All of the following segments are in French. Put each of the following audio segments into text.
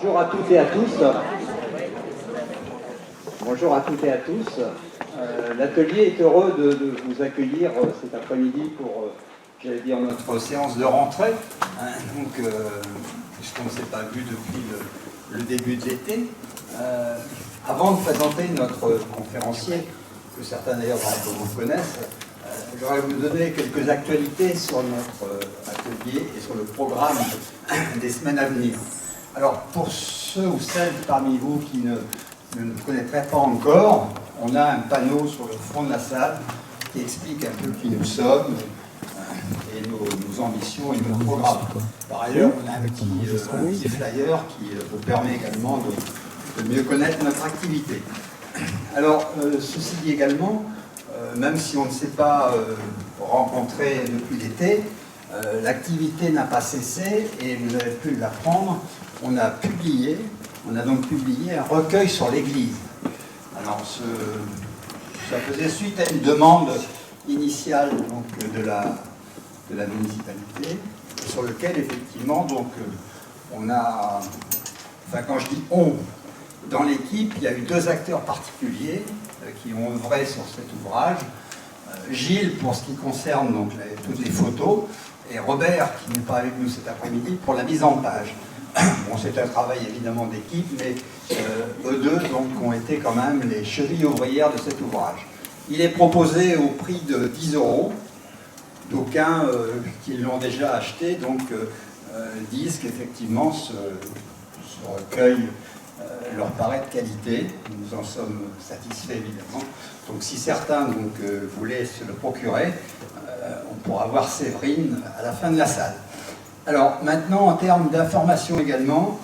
Bonjour à toutes et à tous. Bonjour à toutes et à tous. L'atelier est heureux de vous accueillir cet après-midi pour, j'allais dire, notre séance de rentrée. Puisqu'on ne s'est pas vu depuis le début de l'été. Avant de présenter notre conférencier, que certains d'ailleurs d'entre vous connaissent, j'aurais vous donner quelques actualités sur notre atelier et sur le programme des semaines à venir. Alors, pour ceux ou celles parmi vous qui ne connaîtraient pas encore, on a un panneau sur le front de la salle qui explique un peu qui nous sommes et nos ambitions et nos programmes. Par ailleurs, on a un petit flyer qui vous permet également de mieux connaître notre activité. Alors, ceci dit également, même si on ne s'est pas rencontré depuis l'été, l'activité n'a pas cessé et vous avez pu l'apprendre. On a donc publié un recueil sur l'Église. Alors, ça faisait suite à une demande initiale donc, de la municipalité, sur lequel effectivement donc on a, enfin quand je dis on, dans l'équipe, il y a eu deux acteurs particuliers qui ont œuvré sur cet ouvrage. Gilles pour ce qui concerne donc toutes les photos, et Robert qui n'est pas avec nous cet après-midi pour la mise en page. Bon, c'est un travail évidemment d'équipe, mais eux deux donc, ont été quand même les chevilles ouvrières de cet ouvrage. Il est proposé au prix de 10 €. D'aucuns qui l'ont déjà acheté donc, disent qu'effectivement ce recueil leur paraît de qualité. Nous en sommes satisfaits évidemment. Donc si certains donc, voulaient se le procurer, on pourra voir Séverine à la fin de la salle. Alors maintenant, en termes d'information également,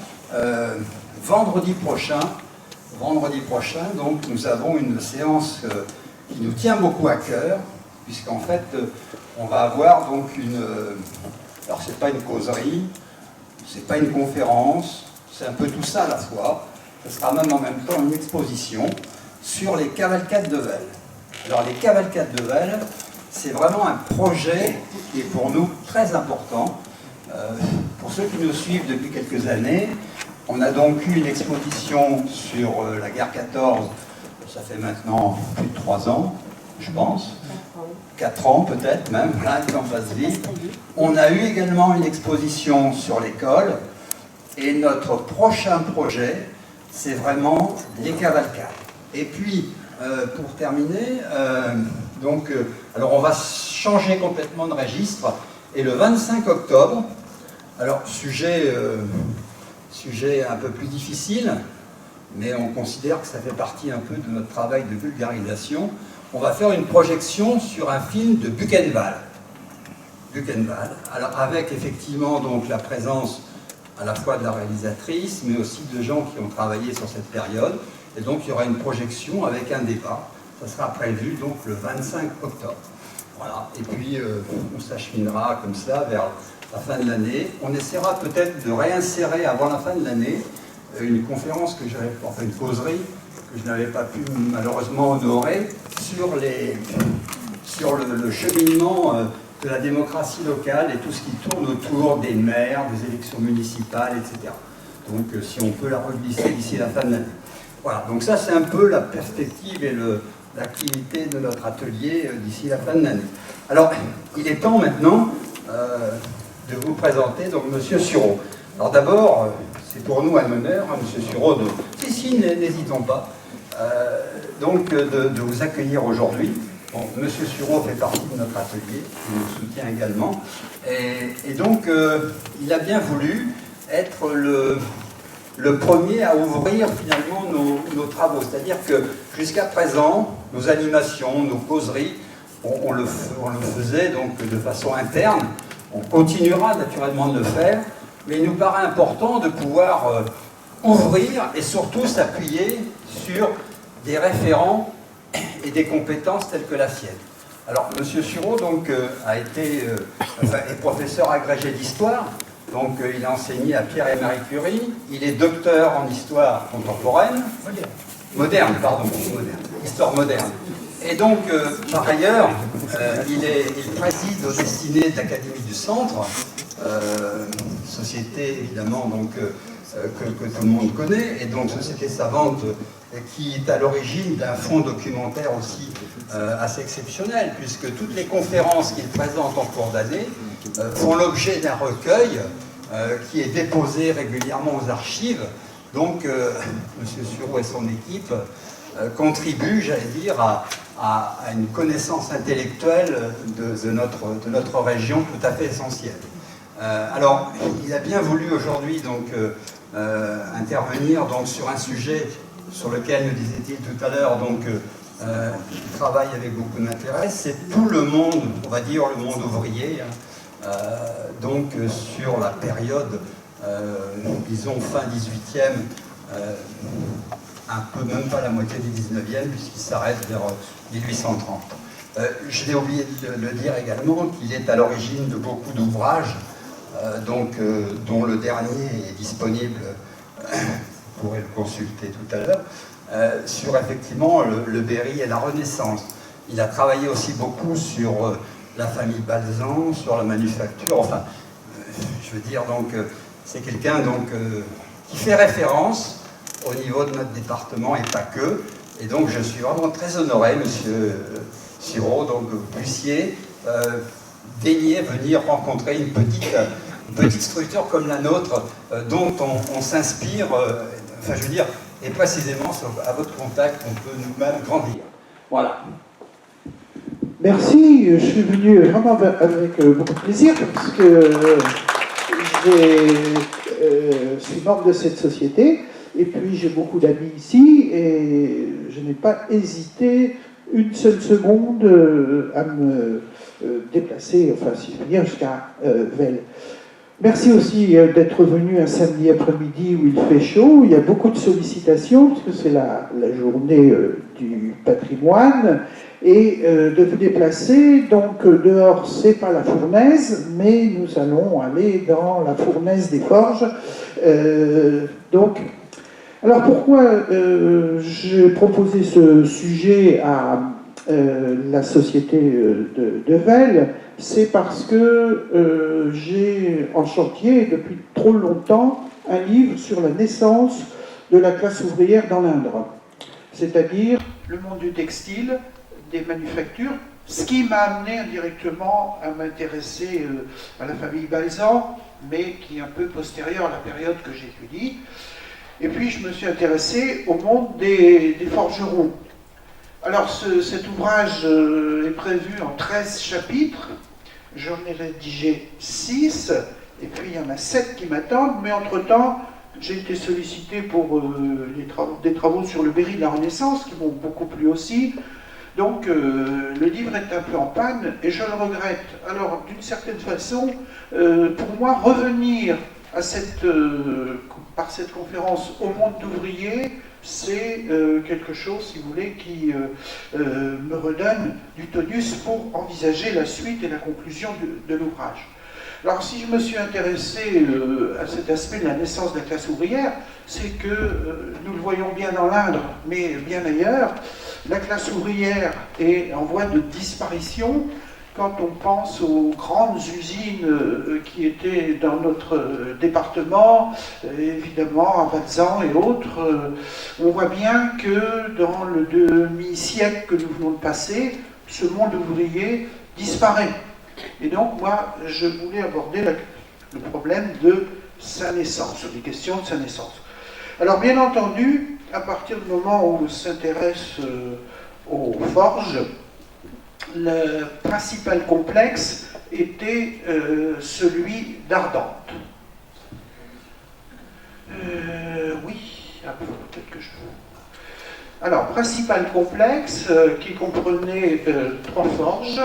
vendredi prochain, donc, nous avons une séance qui nous tient beaucoup à cœur, puisqu'en fait, on va avoir donc alors c'est pas une causerie, c'est pas une conférence, c'est un peu tout ça à la fois. Ce sera même en même temps une exposition sur les cavalcades de Vesle. Alors les cavalcades de Vesle, c'est vraiment un projet qui est pour nous très important. Pour ceux qui nous suivent depuis quelques années, on a donc eu une exposition sur la guerre 14, ça fait maintenant plus de 3 ans, je pense. 4 ans peut-être même, là, le temps passe vite. On a eu également une exposition sur l'école, et notre prochain projet, c'est vraiment les cavalcades. Et puis, pour terminer, alors on va changer complètement de registre, et le 25 octobre, alors sujet un peu plus difficile, mais on considère que ça fait partie un peu de notre travail de vulgarisation, on va faire une projection sur un film de Buchenwald. Alors avec effectivement donc la présence à la fois de la réalisatrice, mais aussi de gens qui ont travaillé sur cette période. Et donc il y aura une projection avec un débat. Ça sera prévu donc le 25 octobre. Voilà. Et puis on s'acheminera comme ça vers la fin de l'année. On essaiera peut-être de réinsérer avant la fin de l'année une conférence une causerie que je n'avais pas pu malheureusement honorer sur le cheminement de la démocratie locale et tout ce qui tourne autour des maires, des élections municipales, etc. Donc si on peut la reglisser d'ici la fin de l'année. Voilà, donc ça c'est un peu la perspective et l'activité de notre atelier d'ici la fin de l'année. Alors, il est temps maintenant de vous présenter donc Monsieur Sureau. Alors d'abord, c'est pour nous un honneur, hein, Monsieur Sureau, n'hésitons pas, de vous accueillir aujourd'hui. Bon, Monsieur Sureau fait partie de notre atelier, il nous soutient également, et donc il a bien voulu être le premier à ouvrir finalement nos travaux. C'est-à-dire que jusqu'à présent, nos animations, nos causeries, on le faisait donc de façon interne. On continuera naturellement de le faire, mais il nous paraît important de pouvoir ouvrir et surtout s'appuyer sur des référents et des compétences telles que la sienne. Alors, M. Sureau donc, est professeur agrégé d'histoire. Donc il a enseigné à Pierre et Marie Curie, il est docteur en histoire contemporaine, histoire moderne. Et donc, par ailleurs, il préside aux destinées de l'Académie du Centre, société évidemment donc, que tout le monde connaît, et donc Société Savante, qui est à l'origine d'un fonds documentaire aussi assez exceptionnel, puisque toutes les conférences qu'il présente en cours d'année font l'objet d'un recueil qui est déposé régulièrement aux archives. Donc, M. Sureau et son équipe contribuent, j'allais dire, à une connaissance intellectuelle de notre région tout à fait essentielle. Alors, il a bien voulu aujourd'hui donc intervenir donc sur un sujet sur lequel, me disait-il tout à l'heure, donc il travaille avec beaucoup d'intérêt. C'est tout le monde, on va dire le monde ouvrier, donc sur la période, disons fin 18e, un peu, même pas la moitié du 19e, puisqu'il s'arrête vers 1830. Je l'ai oublié de le dire également, qu'il est à l'origine de beaucoup d'ouvrages, dont le dernier est disponible, vous pourrez le consulter tout à l'heure, sur effectivement le Berry et la Renaissance. Il a travaillé aussi beaucoup sur la famille Balzan, sur la manufacture, enfin, je veux dire, donc, c'est quelqu'un qui fait référence au niveau de notre département et pas que. Et donc je suis vraiment très honoré, Monsieur Sureau, donc que vous puissiez daigner venir rencontrer une petite structure comme la nôtre, dont on s'inspire, enfin je veux dire, et précisément à votre contact, on peut nous-mêmes grandir. Voilà. Merci, je suis venu vraiment avec beaucoup de plaisir, parce que je suis membre de cette société, et puis j'ai beaucoup d'amis ici, et je n'ai pas hésité une seule seconde à me déplacer, enfin si je peux dire, jusqu'à Vels. Merci aussi d'être venu un samedi après-midi où il fait chaud, il y a beaucoup de sollicitations, parce que c'est la journée du patrimoine, et de vous déplacer, donc dehors c'est pas la fournaise, mais nous allons aller dans la fournaise des forges. Alors pourquoi j'ai proposé ce sujet à la société de Vels? C'est parce que j'ai en chantier depuis trop longtemps un livre sur la naissance de la classe ouvrière dans l'Indre, c'est-à-dire le monde du textile, des manufactures, ce qui m'a amené indirectement à m'intéresser à la famille Balzan, mais qui est un peu postérieure à la période que j'étudie. Et puis je me suis intéressé au monde des forgerons. Alors cet ouvrage est prévu en 13 chapitres, j'en ai rédigé 6, et puis il y en a 7 qui m'attendent, mais entre-temps, j'ai été sollicité pour des travaux sur le Berry de la Renaissance, qui m'ont beaucoup plu aussi. Donc le livre est un peu en panne, et je le regrette. Alors d'une certaine façon, pour moi, revenir à par cette conférence au monde ouvrier, c'est quelque chose, si vous voulez, qui me redonne du tonus pour envisager la suite et la conclusion de l'ouvrage. Alors si je me suis intéressé à cet aspect de la naissance de la classe ouvrière, c'est que, nous le voyons bien dans l'Indre, mais bien ailleurs, la classe ouvrière est en voie de disparition. Quand on pense aux grandes usines qui étaient dans notre département, évidemment à Balzan et autres, on voit bien que dans le demi-siècle que nous venons de passer, ce monde ouvrier disparaît. Et donc moi, je voulais aborder le problème de sa naissance, les questions de sa naissance. Alors bien entendu, à partir du moment où on s'intéresse aux forges, le principal complexe était celui d'Ardentes. Oui, peut-être que je peux. Alors, principal complexe qui comprenait 3 forges.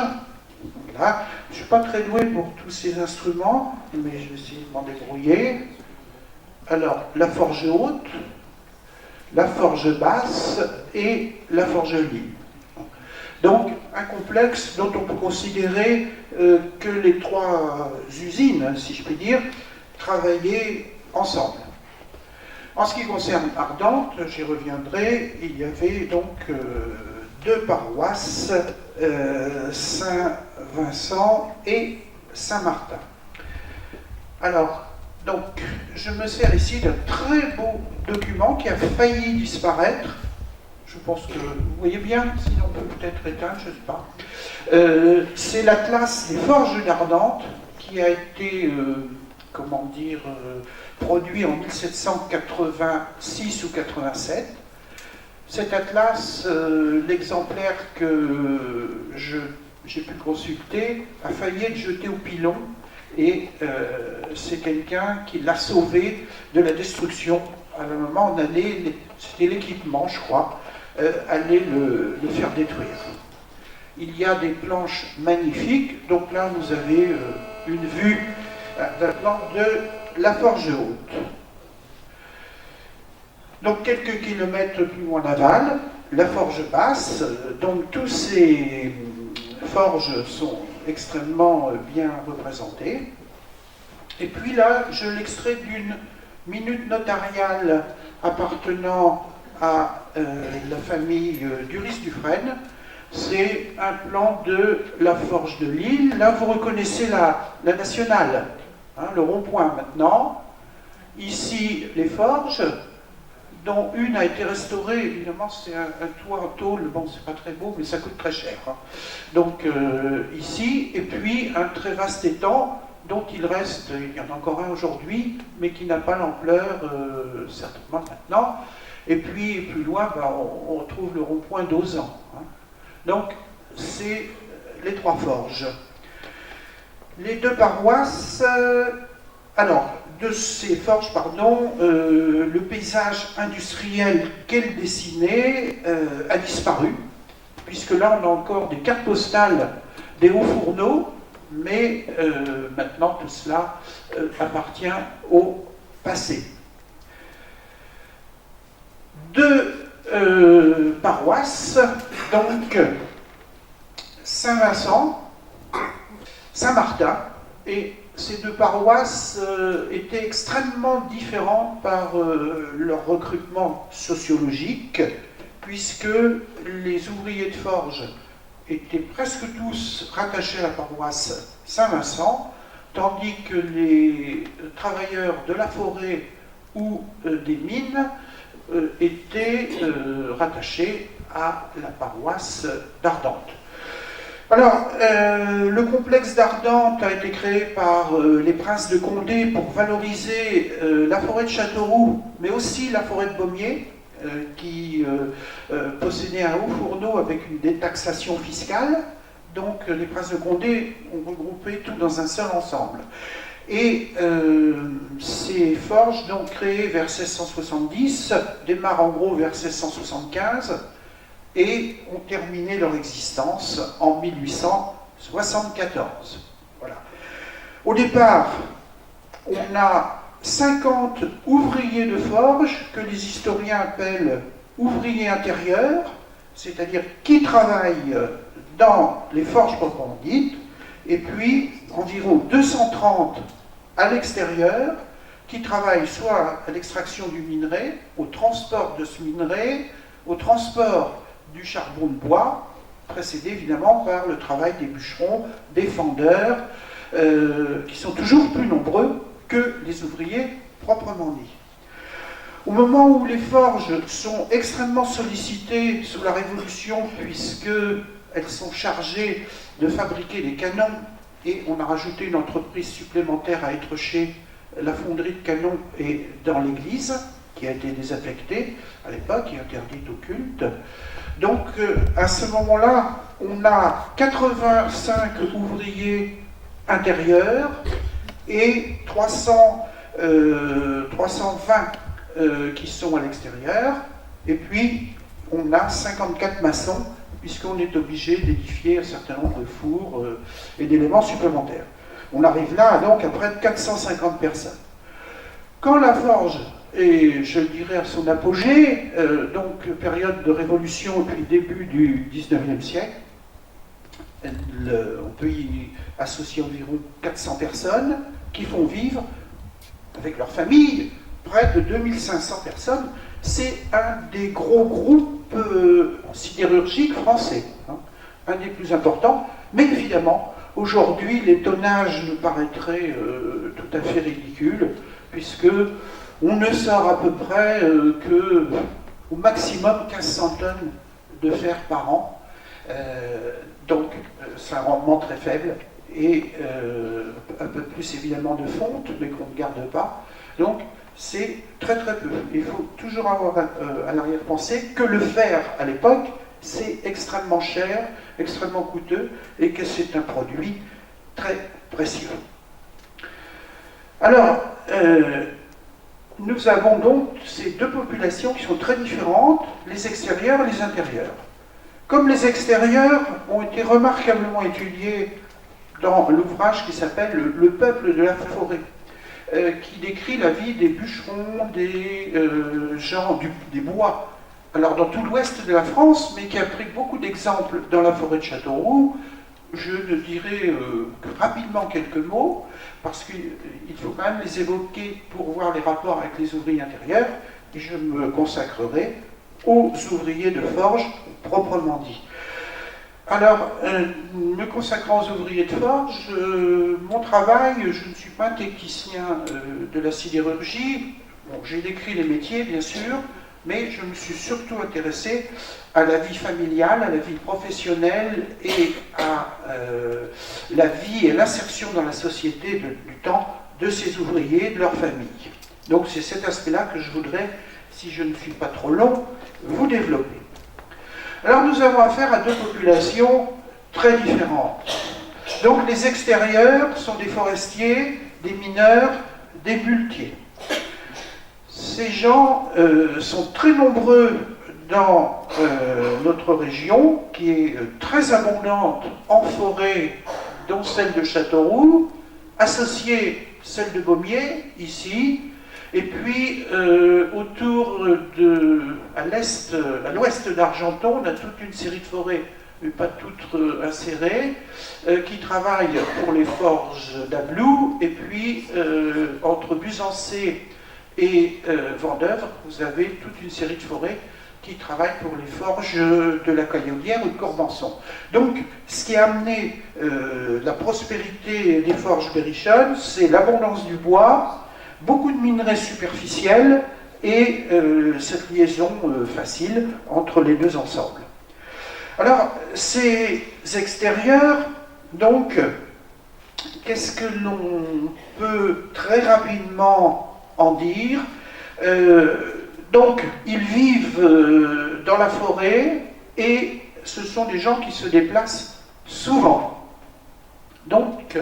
Voilà. Je ne suis pas très doué pour tous ces instruments, mais je vais essayer de m'en débrouiller. Alors, la forge haute, la forge basse et la forge libre. Donc, un complexe dont on peut considérer que les 3 usines, si je puis dire, travaillaient ensemble. En ce qui concerne Ardentes, j'y reviendrai, il y avait donc 2 paroisses, Saint-Vincent et Saint-Martin. Alors, Donc, je me sers ici d'un très beau document qui a failli disparaître. Je pense que vous voyez bien, sinon on peut peut-être éteindre, je ne sais pas. C'est l'Atlas des forges d'Ardentes qui a été, comment dire, produit en 1786 ou 87. Cet atlas, l'exemplaire que j'ai pu consulter, a failli être jeté au pilon et c'est quelqu'un qui l'a sauvé de la destruction. À un moment, c'était l'équipement, je crois, allait le faire détruire. Il y a des planches magnifiques, donc là vous avez une vue d'un plan de la Forge Haute. Donc quelques kilomètres plus loin en aval, la Forge Basse, donc tous ces forges sont extrêmement bien représentées. Et puis là, je l'extrais d'une minute notariale appartenant à la famille d'Uris-Dufresne. C'est un plan de la Forge de Lille. Là, vous reconnaissez la nationale, hein, le rond-point maintenant. Ici, les forges, dont une a été restaurée. Évidemment, c'est un toit en tôle. Bon, c'est pas très beau, mais ça coûte très cher. Hein. Donc, ici, et puis un très vaste étang dont il reste, il y en a encore un aujourd'hui, mais qui n'a pas l'ampleur, certainement maintenant. Et puis, plus loin, ben, on retrouve le rond-point d'Auzan. Hein. Donc, c'est les trois forges. Les deux paroisses, alors, de ces forges, pardon, le paysage industriel qu'elles dessinaient a disparu, puisque là, on a encore des cartes postales des hauts fourneaux, mais maintenant, tout cela appartient au passé. Deux paroisses, donc Saint-Vincent, Saint-Martin, et ces deux paroisses étaient extrêmement différentes par leur recrutement sociologique, puisque les ouvriers de forge étaient presque tous rattachés à la paroisse Saint-Vincent, tandis que les travailleurs de la forêt ou des mines étaient rattachés à la paroisse d'Ardentes. Alors, le complexe d'Ardentes a été créé par les princes de Condé pour valoriser la forêt de Châteauroux, mais aussi la forêt de Beaumier, qui possédait un haut fourneau avec une détaxation fiscale. Donc, les princes de Condé ont regroupé tout dans un seul ensemble. Et ces forges, donc créées vers 1670, démarrent en gros vers 1675, et ont terminé leur existence en 1874. Voilà. Au départ, on a 50 ouvriers de forge que les historiens appellent ouvriers intérieurs, c'est-à-dire qui travaillent dans les forges proprement dites, et puis environ 230 à l'extérieur qui travaillent soit à l'extraction du minerai, au transport de ce minerai, au transport du charbon de bois, précédé évidemment par le travail des bûcherons, des fendeurs, qui sont toujours plus nombreux que les ouvriers proprement dits. Au moment où les forges sont extrêmement sollicitées sous la Révolution, puisqu'elles sont chargées de fabriquer des canons, et on a rajouté une entreprise supplémentaire à Étreché, la fonderie de canons est dans l'église, qui a été désaffectée à l'époque et interdite au culte. Donc, à ce moment-là, on a 85 ouvriers intérieurs et 320 qui sont à l'extérieur. Et puis, on a 54 maçons, puisqu'on est obligé d'édifier un certain nombre de fours et d'éléments supplémentaires. On arrive là, donc, à près de 450 personnes. Quand la forge, et je dirais à son apogée, donc période de révolution et puis début du 19e siècle, on peut y associer environ 400 personnes qui font vivre, avec leur famille, près de 2500 personnes. C'est un des gros groupes sidérurgiques français, hein, un des plus importants, mais évidemment, aujourd'hui, les tonnages nous paraîtraient tout à fait ridicules. puisque on ne sort à peu près que au maximum 1500 tonnes de fer par an. Donc c'est un rendement très faible et un peu plus évidemment de fonte, mais qu'on ne garde pas. Donc c'est très très peu. Il faut toujours avoir à l'arrière-pensée que le fer à l'époque c'est extrêmement cher, extrêmement coûteux et que c'est un produit très précieux. Alors, nous avons donc ces deux populations qui sont très différentes, les extérieurs et les intérieurs. Comme les extérieurs ont été remarquablement étudiés dans l'ouvrage qui s'appelle « Le peuple de la forêt », qui décrit la vie des bûcherons, des gens des bois, alors dans tout l'ouest de la France, mais qui a pris beaucoup d'exemples dans la forêt de Châteauroux. Je ne dirai que rapidement quelques mots, parce qu'il faut quand même les évoquer pour voir les rapports avec les ouvriers intérieurs, et je me consacrerai aux ouvriers de forge proprement dit. Alors, me consacrant aux ouvriers de forge, mon travail, je ne suis pas un technicien de la sidérurgie. Bon, j'ai décrit les métiers, bien sûr, mais je me suis surtout intéressé à la vie familiale, à la vie professionnelle et à la vie et l'insertion dans la société du temps de ces ouvriers, de leur famille. Donc c'est cet aspect-là que je voudrais, si je ne suis pas trop long, vous développer. Alors nous avons affaire à deux populations très différentes. Donc les extérieurs sont des forestiers, des mineurs, des muletiers. Ces gens sont très nombreux dans notre région, qui est très abondante en forêt, dont celle de Châteauroux, associée celle de Beaumier, ici, et puis autour à l'ouest d'Argenton, on a toute une série de forêts, mais pas toutes insérées, qui travaillent pour les forges d'Abloux, et puis entre Busancé et Vendeuvre, vous avez toute une série de forêts qui travaillent pour les forges de la Caillaulière ou de Corbenson. Donc, ce qui a amené la prospérité des forges berrichonnes, c'est l'abondance du bois, beaucoup de minerais superficiels et cette liaison facile entre les deux ensembles. Alors, ces extérieurs, donc, qu'est-ce que l'on peut très rapidement en dire? Donc, ils vivent dans la forêt et ce sont des gens qui se déplacent souvent. Donc,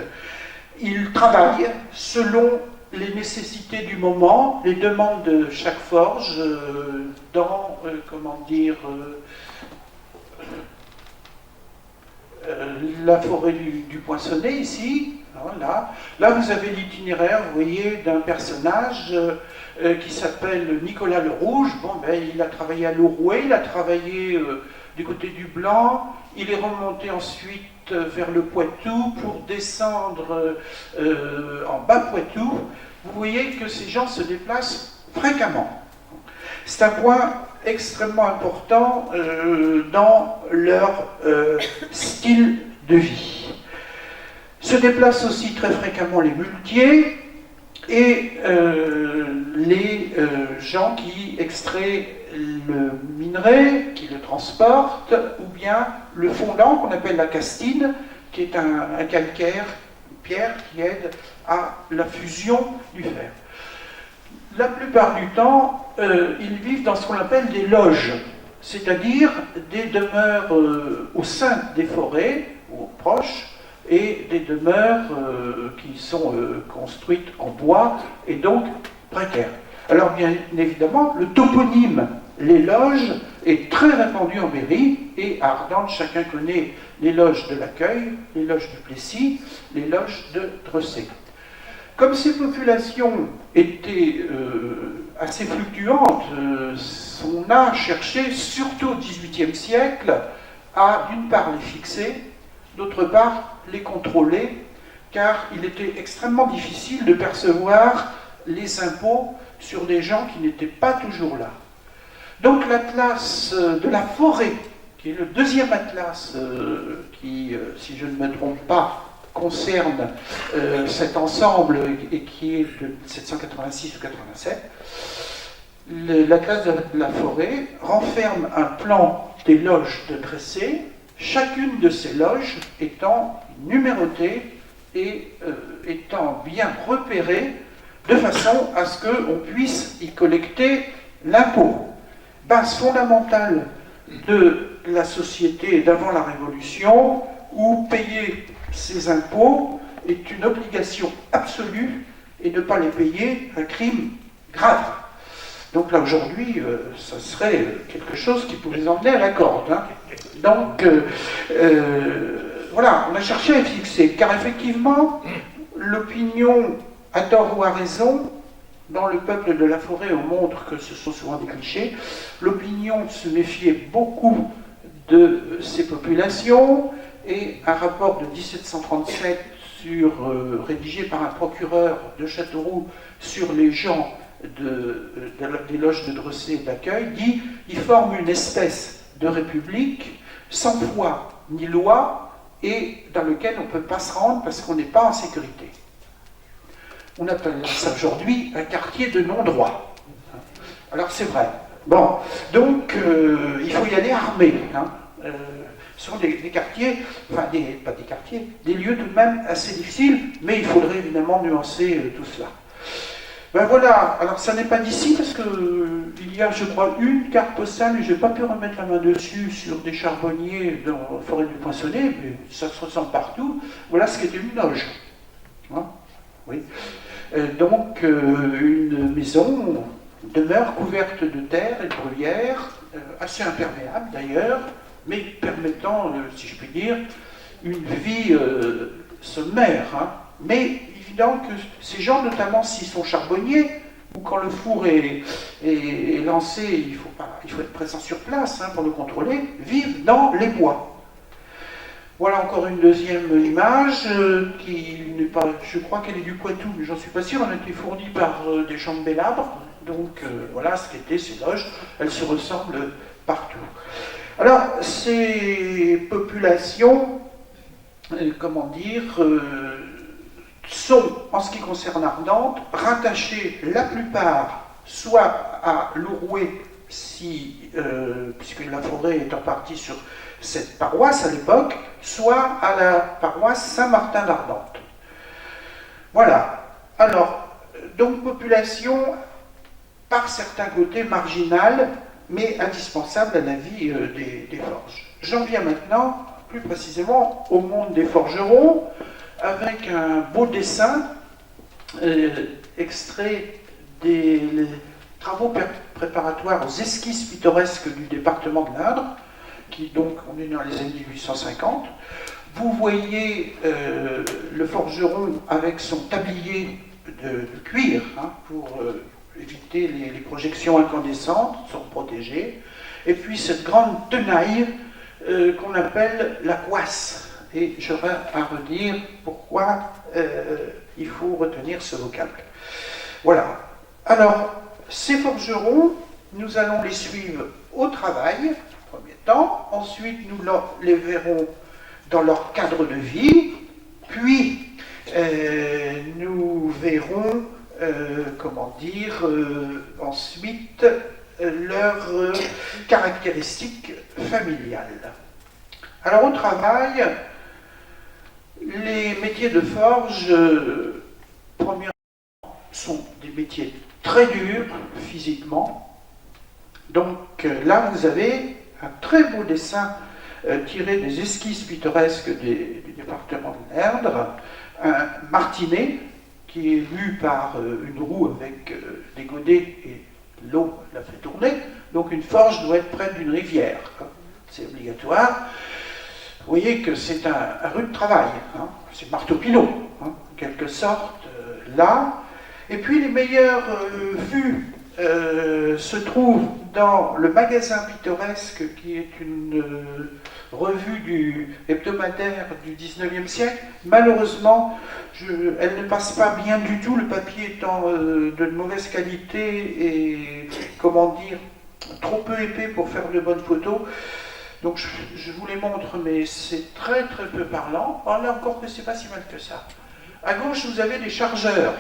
ils travaillent selon les nécessités du moment, les demandes de chaque forge dans, la forêt du Poinçonnet ici. Voilà. Là, vous avez l'itinéraire, vous voyez, d'un personnage qui s'appelle Nicolas Le Rouge. Bon, ben, il a travaillé à Louroué, il a travaillé du côté du Blanc, il est remonté ensuite vers le Poitou pour descendre en bas Poitou. Vous voyez que ces gens se déplacent fréquemment. C'est un point extrêmement important dans leur style de vie. Se déplacent aussi très fréquemment les muletiers et les gens qui extraient le minerai, qui le transportent, ou bien le fondant qu'on appelle la castine, qui est un calcaire, une pierre qui aide à la fusion du fer. La plupart du temps, ils vivent dans ce qu'on appelle des loges, c'est-à-dire des demeures au sein des forêts, ou proches, et des demeures qui sont construites en bois et donc précaires. Alors bien évidemment, le toponyme les loges est très répandu en Berry et à Ardentes, chacun connaît les loges de l'Accueil, les loges du Plessis, les loges de Dressé. Comme ces populations étaient assez fluctuantes, on a cherché, surtout au XVIIIe siècle, à d'une part les fixer, d'autre part les contrôler, car il était extrêmement difficile de percevoir les impôts sur des gens qui n'étaient pas toujours là. Donc l'atlas de la forêt, qui est le deuxième atlas qui, si je ne me trompe pas, concerne cet ensemble et qui est de 1786 ou 87, la classe de la Forêt renferme un plan des loges de dressées, chacune de ces loges étant numérotée et étant bien repérée de façon à ce qu'on puisse y collecter l'impôt. Base fondamentale de la société d'avant la Révolution, où payer ses impôts est une obligation absolue et ne pas les payer un crime grave. Donc là aujourd'hui, ça serait quelque chose qui pourrait les emmener à la corde. Hein. Donc voilà, on a cherché à fixer, car effectivement, l'opinion, à tort ou à raison, dans le peuple de la forêt, on montre que ce sont souvent des clichés. L'opinion se méfiait beaucoup de ces populations, et un rapport de 1737 rédigé par un procureur de Châteauroux sur les gens des loges de dressées et d'accueil dit « ils forment une espèce de république sans foi ni loi et dans lequel on ne peut pas se rendre parce qu'on n'est pas en sécurité ». On appelle ça aujourd'hui un quartier de non-droit. Alors c'est vrai. Bon, donc il faut y aller armé. Hein. Ce sont des quartiers, enfin pas des quartiers, des lieux tout de même assez difficiles, mais il faudrait évidemment nuancer tout cela. Ben voilà, alors ça n'est pas d'ici parce qu'il y a, je crois, une carte postale, et je n'ai pas pu remettre la main dessus, sur des charbonniers dans la forêt du Poinçonnet, mais ça se ressemble partout. Voilà ce qu'était une loge. Hein, oui. Donc, une maison, une demeure couverte de terre et de bruyère, assez imperméable d'ailleurs, mais permettant, si je puis dire, une vie sommaire. Hein. Mais évident que ces gens, notamment s'ils sont charbonniers, ou quand le four est lancé, il faut être présent sur place hein, pour le contrôler, vivent dans les bois. Voilà encore une deuxième image qui n'est pas, je crois qu'elle est du Poitou, mais j'en suis pas sûr, elle a été fournie par des gens de Bélabre. Donc voilà ce qu'étaient ces loges, elles se ressemblent partout. Alors, ces populations, comment dire, sont, en ce qui concerne Ardentes, rattachées la plupart soit à l'Ourouet, puisque la forêt est en partie sur cette paroisse à l'époque, soit à la paroisse Saint-Martin d'Ardentes. Voilà. Alors, donc population par certains côtés marginale, mais indispensable à la vie des forges. J'en viens maintenant, plus précisément, au monde des forgerons, avec un beau dessin extrait des travaux préparatoires aux esquisses pittoresques du département de l'Indre, qui donc, on est dans les années 1850. Vous voyez le forgeron avec son tablier de cuir, hein, pour éviter les projections incandescentes, sont protégées, et puis cette grande tenaille qu'on appelle la coisse. Et j'aurai à redire pourquoi il faut retenir ce vocable. Voilà. Alors, ces forgerons, nous allons les suivre au travail, en premier temps. Ensuite, nous les verrons dans leur cadre de vie. Puis, nous verrons, comment dire, ensuite, leurs caractéristiques familiales. Alors, au travail, les métiers de forge, premièrement, sont des métiers très durs physiquement. Donc là, vous avez un très beau dessin tiré des esquisses pittoresques du département de l'Erdre, un martinet qui est mu par une roue avec des godets et l'eau la fait tourner. Donc une forge doit être près d'une rivière, hein. C'est obligatoire. Vous voyez que c'est un rude travail, hein. C'est marteau-pilon, hein, en quelque sorte, là. Et puis les meilleures vues se trouvent dans le magasin pittoresque, qui est une revue hebdomadaire du 19e siècle. Malheureusement, elle ne passe pas bien du tout, le papier étant de mauvaise qualité et, comment dire, trop peu épais pour faire de bonnes photos. Donc je vous les montre, mais c'est très très peu parlant. Oh, là encore que c'est pas si mal que ça. À gauche, vous avez des chargeurs.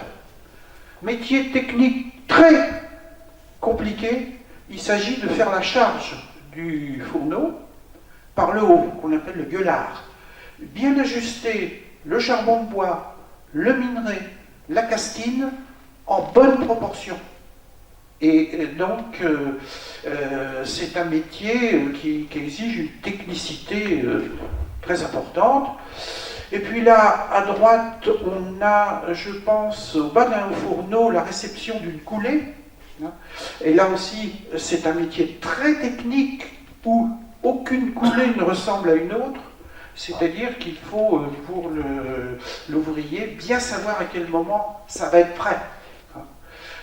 Métier technique très compliqué. Il s'agit de faire la charge du fourneau par le haut, qu'on appelle le gueulard. Bien ajuster le charbon de bois, le minerai, la castine en bonne proportion. Et donc, c'est un métier qui exige une technicité très importante. Et puis là, à droite, on a, je pense, au bas d'un fourneau, la réception d'une coulée. Et là aussi, c'est un métier très technique où aucune coulée ne ressemble à une autre. C'est-à-dire qu'il faut, pour l'ouvrier, bien savoir à quel moment ça va être prêt.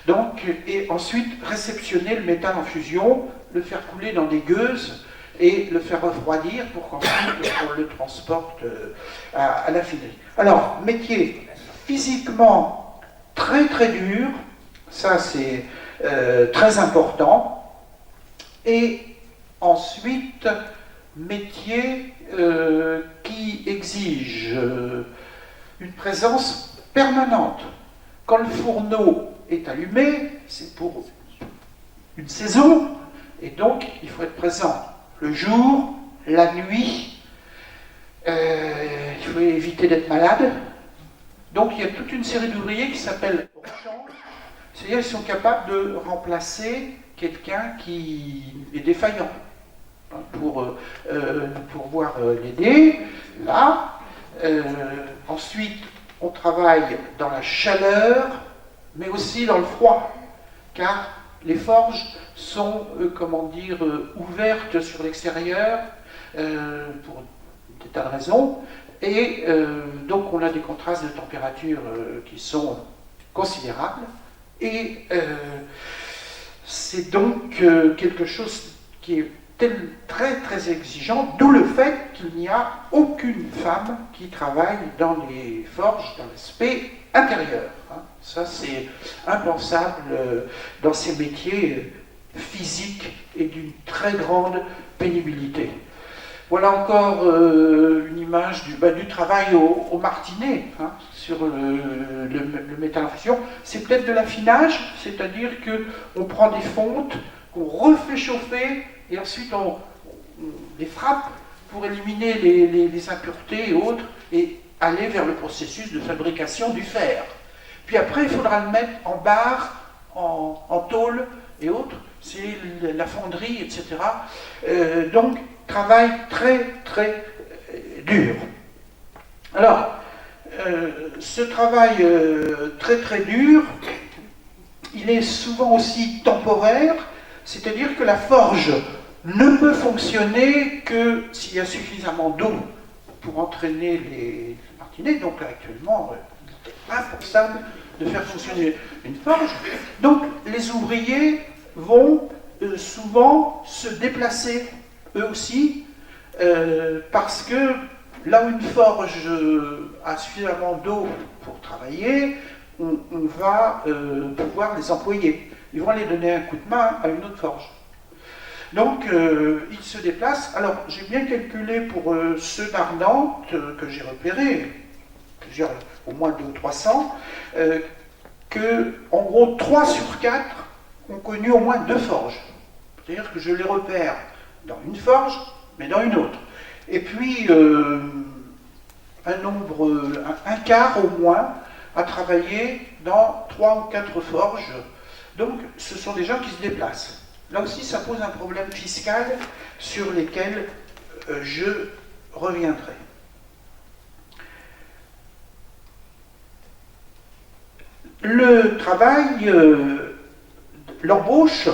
Donc, et ensuite, réceptionner le métal en fusion, le faire couler dans des gueuses et le faire refroidir pour qu'ensuite on le transporte à la filerie. Alors, métier physiquement très très dur, ça c'est très important. Et ensuite, métier qui exige une présence permanente. Quand le fourneau est allumé, c'est pour une saison, et donc il faut être présent le jour, la nuit. Il faut éviter d'être malade. Donc il y a toute une série d'ouvriers qui s'appellent rechange, c'est-à-dire qu'ils sont capables de remplacer quelqu'un qui est défaillant pour pouvoir l'aider. Là, ensuite, on travaille dans la chaleur, mais aussi dans le froid, car les forges sont, ouvertes sur l'extérieur pour des tas de raisons, et donc on a des contrastes de température qui sont considérables, et c'est donc quelque chose qui est très très exigeant, d'où le fait qu'il n'y a aucune femme qui travaille dans les forges, dans l'aspect intérieur. Ça c'est impensable dans ces métiers physiques et d'une très grande pénibilité. Voilà encore une image du travail au martinet sur le métal en fusion. C'est peut-être de l'affinage, c'est-à-dire qu'on prend des fontes, qu'on refait chauffer, et ensuite on les frappe pour éliminer les impuretés et autres, et aller vers le processus de fabrication du fer. Puis après, il faudra le mettre en barre, en tôle et autres, c'est la fonderie, etc. Donc, travail très très dur. Alors, ce travail très très dur, il est souvent aussi temporaire, c'est-à-dire que la forge ne peut fonctionner que s'il y a suffisamment d'eau pour entraîner les martinets. Donc là, actuellement, il est impensable de faire fonctionner une forge. Donc les ouvriers vont souvent se déplacer, eux aussi, parce que là où une forge a suffisamment d'eau pour travailler, on va pouvoir les employer. Ils vont aller donner un coup de main à une autre forge. Donc, ils se déplacent. Alors, j'ai bien calculé pour ceux d'Ardentes que j'ai repérés, plusieurs, au moins 200 ou 300, que, en gros, 3 sur 4 ont connu au moins 2 forges. C'est-à-dire que je les repère dans une forge, mais dans une autre. Et puis, un quart au moins, a travaillé dans 3 ou 4 forges. Donc, ce sont des gens qui se déplacent. Là aussi, ça pose un problème fiscal sur lesquels je reviendrai. Le travail, l'embauche,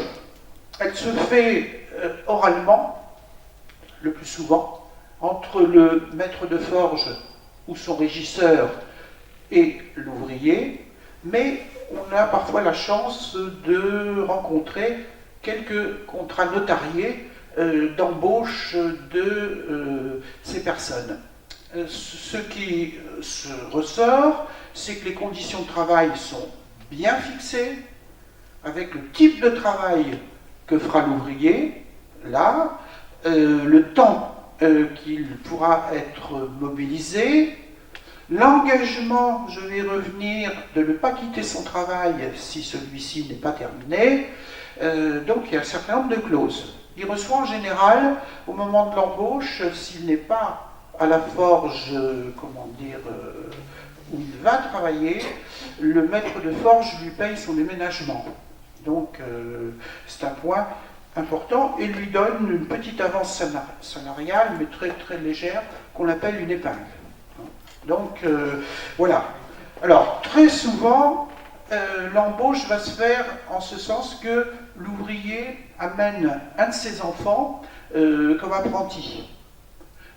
elle se fait oralement, le plus souvent, entre le maître de forge ou son régisseur et l'ouvrier, mais on a parfois la chance de rencontrer quelques contrats notariés d'embauche de ces personnes. Ce qui se ressort, c'est que les conditions de travail sont bien fixées, avec le type de travail que fera l'ouvrier, là, le temps qu'il pourra être mobilisé, l'engagement, je vais revenir, de ne pas quitter son travail si celui-ci n'est pas terminé. Donc il y a un certain nombre de clauses. Il reçoit en général, au moment de l'embauche, s'il n'est pas à la forge, où il va travailler, le maître de forge lui paye son déménagement. Donc c'est un point important et lui donne une petite avance salariale, mais très très légère, qu'on appelle une épingle. Donc voilà. Alors très souvent, l'embauche va se faire en ce sens que l'ouvrier amène un de ses enfants comme apprenti.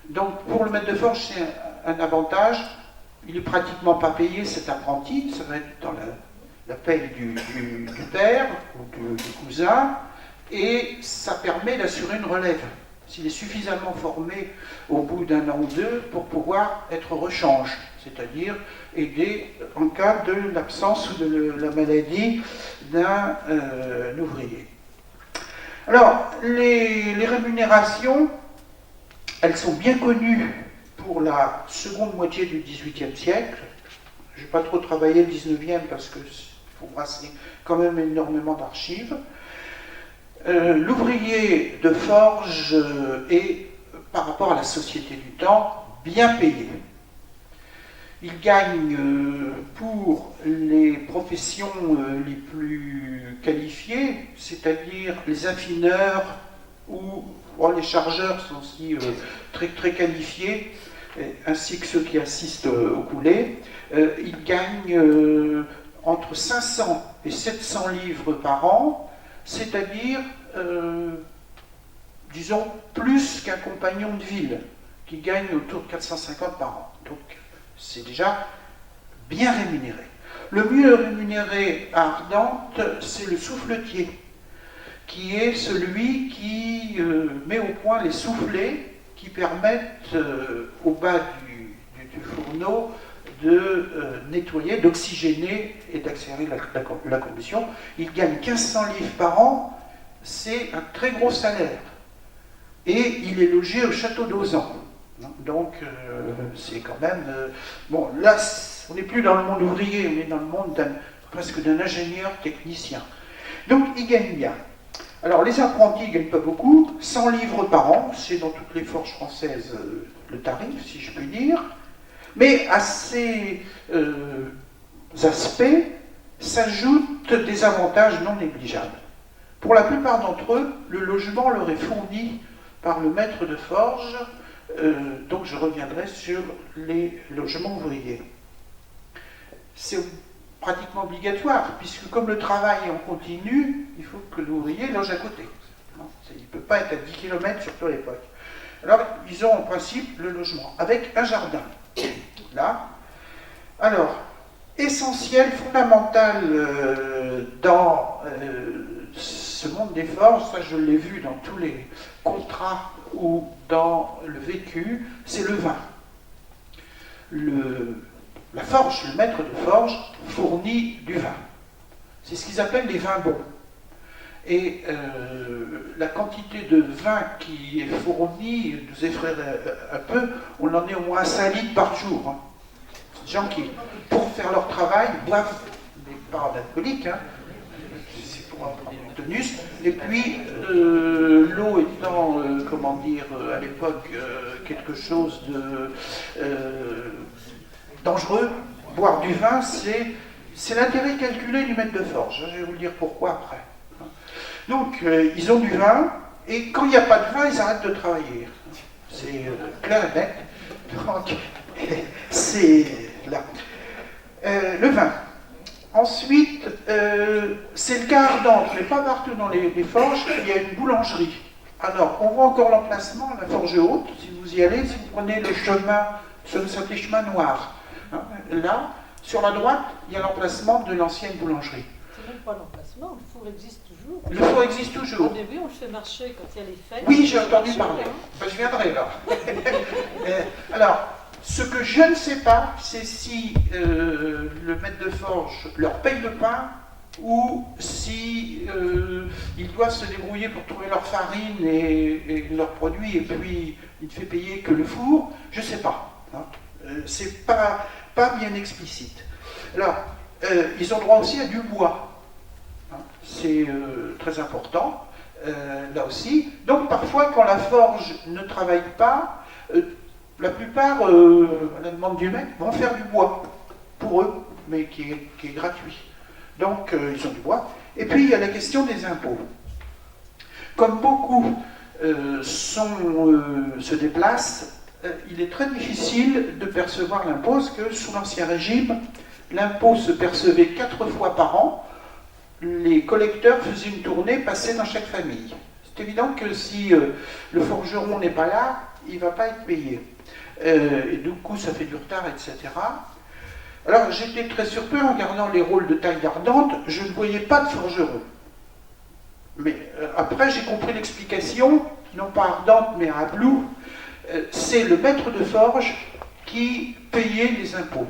Donc pour le maître de forge, c'est un avantage. Il n'est pratiquement pas payé cet apprenti, ça va être dans la paye du père ou du cousin, et ça permet d'assurer une relève. S'il est suffisamment formé au bout d'un an ou deux pour pouvoir être rechange, c'est-à-dire aider en cas de l'absence ou de la maladie d'un ouvrier. Alors, les rémunérations, elles sont bien connues pour la seconde moitié du XVIIIe siècle. Je n'ai pas trop travaillé le XIXe parce qu'il faut brasser quand même énormément d'archives. L'ouvrier de forge est, par rapport à la société du temps, bien payé. Il gagne pour les professions les plus qualifiées, c'est-à-dire les affineurs ou les chargeurs sont aussi très, très qualifiés, ainsi que ceux qui assistent au coulé. Il gagne entre 500 et 700 livres par an, c'est-à-dire, disons, plus qu'un compagnon de ville, qui gagne autour de 450 par an. Donc, c'est déjà bien rémunéré. Le mieux rémunéré à Ardentes, c'est le souffletier, qui est celui qui met au point les soufflets qui permettent au bas du fourneau de nettoyer, d'oxygéner et d'accélérer la combustion. Il gagne 1500 livres par an, c'est un très gros salaire. Et il est logé au château d'Auzan. Donc c'est quand même... bon, là, on n'est plus dans le monde ouvrier, on est dans le monde presque d'un ingénieur technicien. Donc il gagne bien. Alors les apprentis ne gagnent pas beaucoup, 100 livres par an, c'est dans toutes les forges françaises le tarif, si je puis dire. Mais à ces aspects s'ajoutent des avantages non négligeables. Pour la plupart d'entre eux, le logement leur est fourni par le maître de forge, donc je reviendrai sur les logements ouvriers. C'est pratiquement obligatoire, puisque comme le travail est en continu, il faut que l'ouvrier loge à côté. Il ne peut pas être à 10 km, surtout à l'époque. Alors, ils ont en principe le logement, avec un jardin. Là. Alors, essentiel, fondamental dans ce monde des forges, ça je l'ai vu dans tous les contrats ou dans le vécu, c'est le vin. La forge, le maître de forge, fournit du vin. C'est ce qu'ils appellent les vins bons. Et la quantité de vin qui est fournie nous effraierait un peu. On en est au moins 5 litres par jour. Hein. Des gens qui, pour faire leur travail, boivent, mais pas d'alcoolique, hein. C'est pour un tonus. Et puis, l'eau étant, à l'époque, quelque chose de dangereux, boire du vin, c'est l'intérêt calculé du maître de forge. Je vais vous le dire pourquoi après. Donc, ils ont du vin, et quand il n'y a pas de vin, ils arrêtent de travailler. C'est clair et net. Donc, c'est là. Le vin. Ensuite, c'est le cas à Ardentes, mais pas partout dans les forges, il y a une boulangerie. Alors, on voit encore l'emplacement, la forge haute, si vous y allez, si vous prenez le chemin, ce s'appelle chemin noir. Hein, là, sur la droite, il y a l'emplacement de l'ancienne boulangerie. C'est même pas l'emplacement, le four existe toujours. Le four existe toujours. Au début, on le fait marcher quand il y a les fêtes. Oui, j'ai entendu parler. Ben, je viendrai là. Alors, ce que je ne sais pas, c'est si le maître de forge leur paye le pain ou si ils doivent se débrouiller pour trouver leur farine et leurs produits, et puis il ne fait payer que le four, je ne sais pas. Hein. C'est pas bien explicite. Alors, ils ont droit aussi à du bois. Hein. C'est très important, là aussi. Donc, parfois, quand la forge ne travaille pas, la plupart, à la demande du maître, vont faire du bois pour eux, mais qui est gratuit. Donc, ils ont du bois. Et puis, il y a la question des impôts. Comme beaucoup se déplacent, il est très difficile de percevoir l'impôt, parce que sous l'Ancien Régime, l'impôt se percevait 4 fois par an. Les collecteurs faisaient une tournée, passaient dans chaque famille. C'est évident que si le forgeron n'est pas là, il ne va pas être payé. Et du coup, ça fait du retard, etc. Alors, j'étais très surpris en regardant les rôles de taille ardente, je ne voyais pas de forgeron. Mais après, j'ai compris l'explication, non pas ardente, mais à Blou. C'est le maître de forge qui payait les impôts.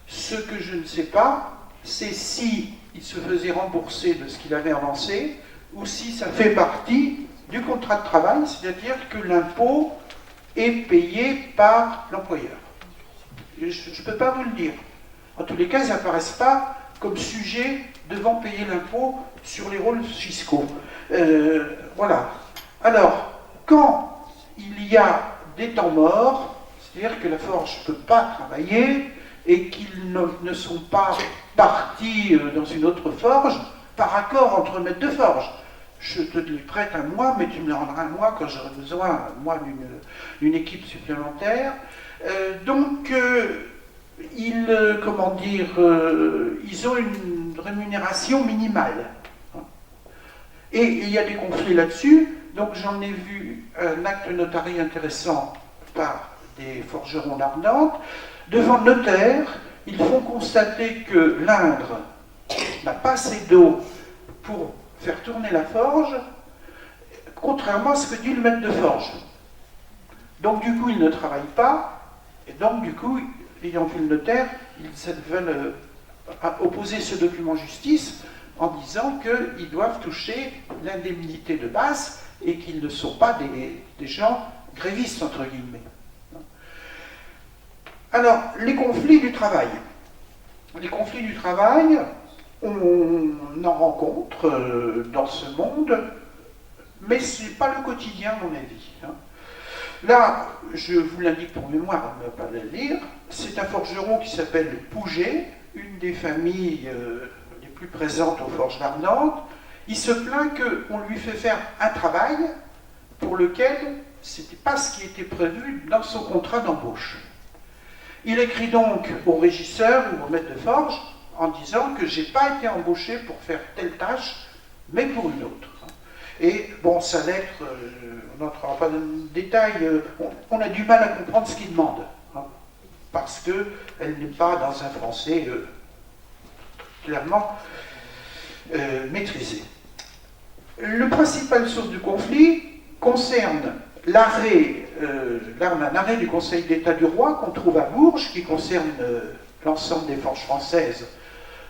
Ce que je ne sais pas, c'est si il se faisait rembourser de ce qu'il avait avancé, ou si ça fait partie du contrat de travail, c'est-à-dire que l'impôt est payé par l'employeur. Je ne peux pas vous le dire. En tous les cas, ils n'apparaissent pas comme sujet devant payer l'impôt sur les rôles fiscaux. Voilà. Alors, quand il y a des temps morts, c'est-à-dire que la forge ne peut pas travailler et qu'ils ne sont pas partis dans une autre forge, par accord entre maîtres de forge. Je te les prête un mois, mais tu me les rendras un mois quand j'aurai besoin, moi, d'une équipe supplémentaire. Ils ont une rémunération minimale. Et il y a des conflits là-dessus. Donc j'en ai vu un acte notarié intéressant par des forgerons d'Ardentes. Devant le notaire, ils font constater que l'Indre n'a pas assez d'eau pour faire tourner la forge, contrairement à ce que dit le maître de forge. Donc du coup, ils ne travaillent pas, et donc du coup, ayant vu le notaire, ils veulent opposer ce document en justice en disant qu'ils doivent toucher l'indemnité de base et qu'ils ne sont pas des gens grévistes, entre guillemets. Alors, les conflits du travail. Les conflits du travail, on en rencontre dans ce monde, mais ce n'est pas le quotidien, à mon avis. Là, je vous l'indique pour mémoire, on ne va pas le lire, c'est un forgeron qui s'appelle Pouget, une des familles les plus présentes aux forges d'Ardentes. Il se plaint qu'on lui fait faire un travail pour lequel ce n'était pas ce qui était prévu dans son contrat d'embauche. Il écrit donc au régisseur ou au maître de forge en disant que je n'ai pas été embauché pour faire telle tâche, mais pour une autre. Et bon, sa lettre, on n'entrera pas dans le détail, on a du mal à comprendre ce qu'il demande, parce qu'elle n'est pas dans un français clairement maîtrisé. Le principal source du conflit concerne l'arrêt, là on a un arrêt du Conseil d'État du Roi qu'on trouve à Bourges, qui concerne l'ensemble des forges françaises,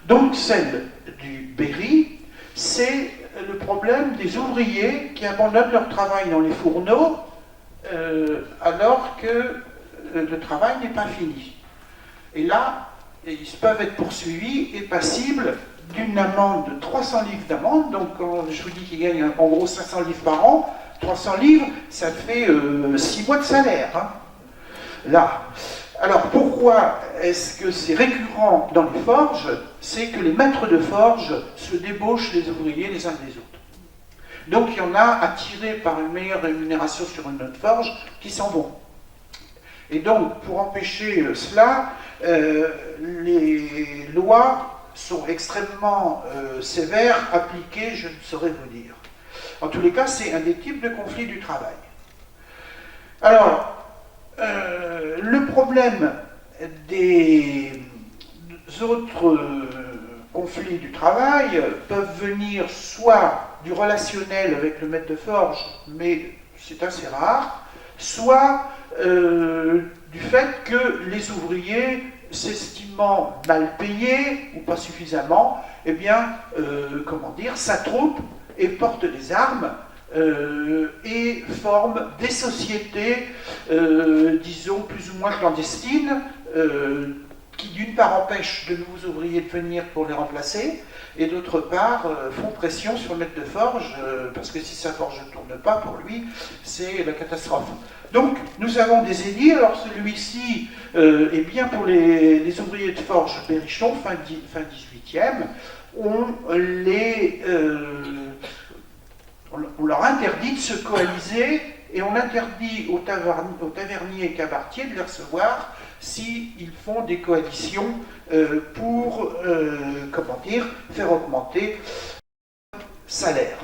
donc celle du Berry. C'est le problème des ouvriers qui abandonnent leur travail dans les fourneaux alors que le travail n'est pas fini. Et là, ils peuvent être poursuivis et passibles d'une amende de 300 livres d'amende. Donc quand je vous dis qu'ils gagnent en gros 500 livres par an, 300 livres, ça fait 6 mois de salaire. Hein. Là. Alors pourquoi est-ce que c'est récurrent dans les forges? C'est que les maîtres de forge se débauchent les ouvriers les uns des autres. Donc il y en a attirés par une meilleure rémunération sur une autre forge qui s'en vont. Et donc pour empêcher cela, les lois sont extrêmement sévères, appliquées, je ne saurais vous dire. En tous les cas, c'est un des types de conflits du travail. Alors, le problème des autres conflits du travail peuvent venir soit du relationnel avec le maître de forge, mais c'est assez rare, soit du fait que les ouvriers, s'estimant mal payés ou pas suffisamment, eh bien, s'attroupent et portent des armes et forment des sociétés, disons, plus ou moins clandestines, qui d'une part empêchent de nouveaux ouvriers de venir pour les remplacer, et d'autre part font pression sur le maître de forge, parce que si sa forge ne tourne pas, pour lui, c'est la catastrophe. Donc, nous avons des édits. Alors celui-ci est bien pour les ouvriers de forge berrichon, fin 18e, on leur interdit de se coaliser, et on interdit aux taverniers et cabaretiers de les recevoir s'ils font des coalitions pour, comment dire, faire augmenter le salaire.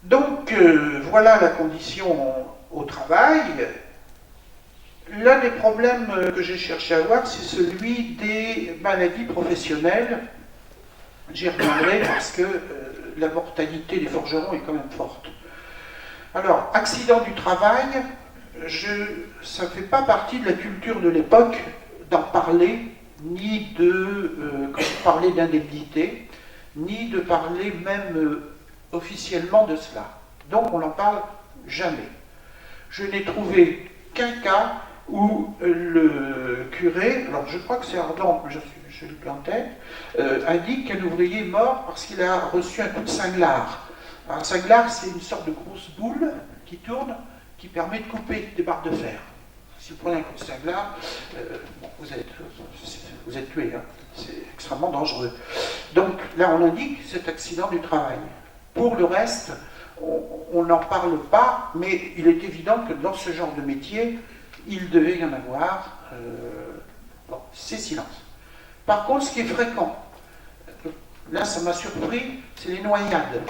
Donc, voilà la condition au travail. L'un des problèmes que j'ai cherché à voir, c'est celui des maladies professionnelles. J'y reviendrai parce que la mortalité des forgerons est quand même forte. Alors, accident du travail, ça ne fait pas partie de la culture de l'époque d'en parler, ni de parler d'indemnité, ni de parler même officiellement de cela. Donc on n'en parle jamais. Je n'ai trouvé qu'un cas où le curé, alors je crois que c'est Ardent, je l'ai plus en tête, indique qu'un ouvrier est mort parce qu'il a reçu un coup de cinglard. Un cinglard, c'est une sorte de grosse boule qui tourne, qui permet de couper des barres de fer. Si vous prenez un coup de cinglard, bon, vous êtes tué, hein. C'est extrêmement dangereux. Donc là, on indique cet accident du travail. Pour le reste, on n'en parle pas, mais il est évident que dans ce genre de métier, il devait y en avoir. Bon, c'est silence. Par contre, ce qui est fréquent, là ça m'a surpris, c'est les noyades.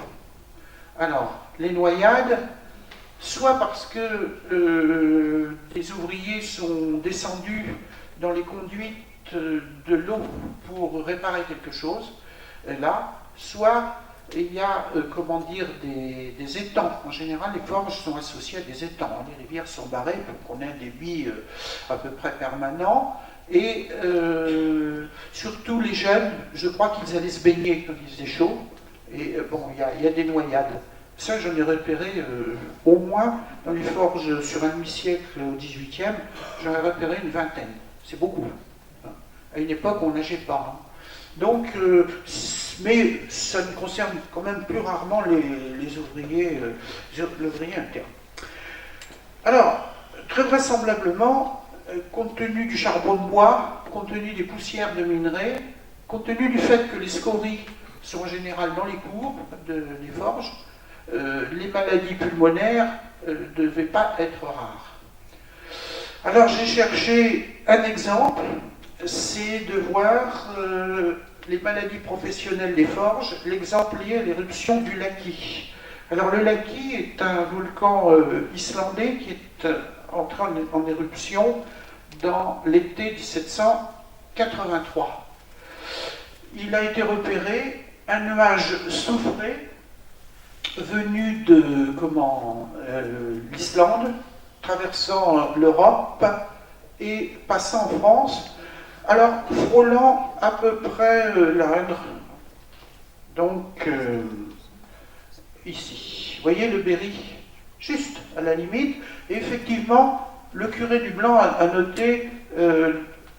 Alors, les noyades, soit parce que les ouvriers sont descendus dans les conduites de l'eau pour réparer quelque chose, là, soit il y a, comment dire, des étangs. En général, les forges sont associées à des étangs. Les rivières sont barrées pour qu'on ait un débit à peu près permanent. Et surtout les jeunes, je crois qu'ils allaient se baigner quand il faisait chaud. Et bon, il y a des noyades. Ça, j'en ai repéré au moins dans les forges sur un demi-siècle au XVIIIe, j'en ai repéré une vingtaine. C'est beaucoup. À une époque, on nageait pas. Hein. Donc, mais ça ne concerne quand même plus rarement les ouvriers, l'ouvrier interne. Alors, très vraisemblablement, compte tenu du charbon de bois, compte tenu des poussières de minerais, compte tenu du fait que les scories sont en général dans les cours des forges, les maladies pulmonaires ne devaient pas être rares. Alors j'ai cherché un exemple, c'est de voir les maladies professionnelles des forges, l'exemple lié à l'éruption du Laki. Alors le Laki est un volcan islandais qui est entré en éruption dans l'été 1783. Il a été repéré un nuage soufré venu de l'Islande, traversant l'Europe et passant en France, alors frôlant à peu près l'Indre, donc ici. Vous voyez le Berry, juste à la limite, et effectivement, le curé du Blanc a noté, je ne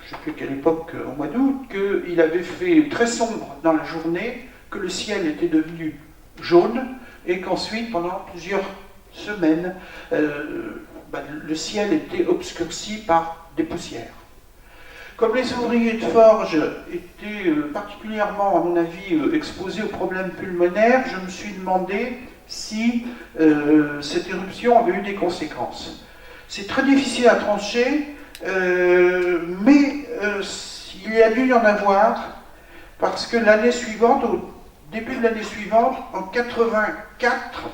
sais plus quelle époque, au mois d'août, qu'il avait fait très sombre dans la journée, que le ciel était devenu jaune, et qu'ensuite, pendant plusieurs semaines, le ciel était obscurci par des poussières. Comme les ouvriers de forge étaient particulièrement, à mon avis, exposés aux problèmes pulmonaires, je me suis demandé si cette éruption avait eu des conséquences. C'est très difficile à trancher, mais il y a dû y en avoir, parce que l'année suivante, au début de l'année suivante, en 84,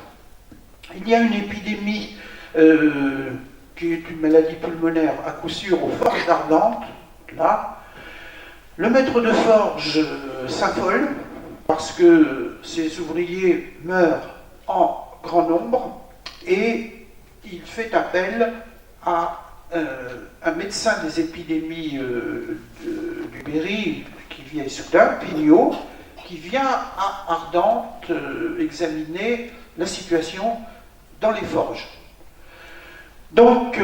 il y a une épidémie qui est une maladie pulmonaire à coup sûr aux forges ardentes. Là, le maître de forge s'affole parce que ses ouvriers meurent en grand nombre et il fait appel à un médecin des épidémies du Berry qui vit à Issoudun, Pignot, qui vient à Ardentes examiner la situation dans les forges. Donc,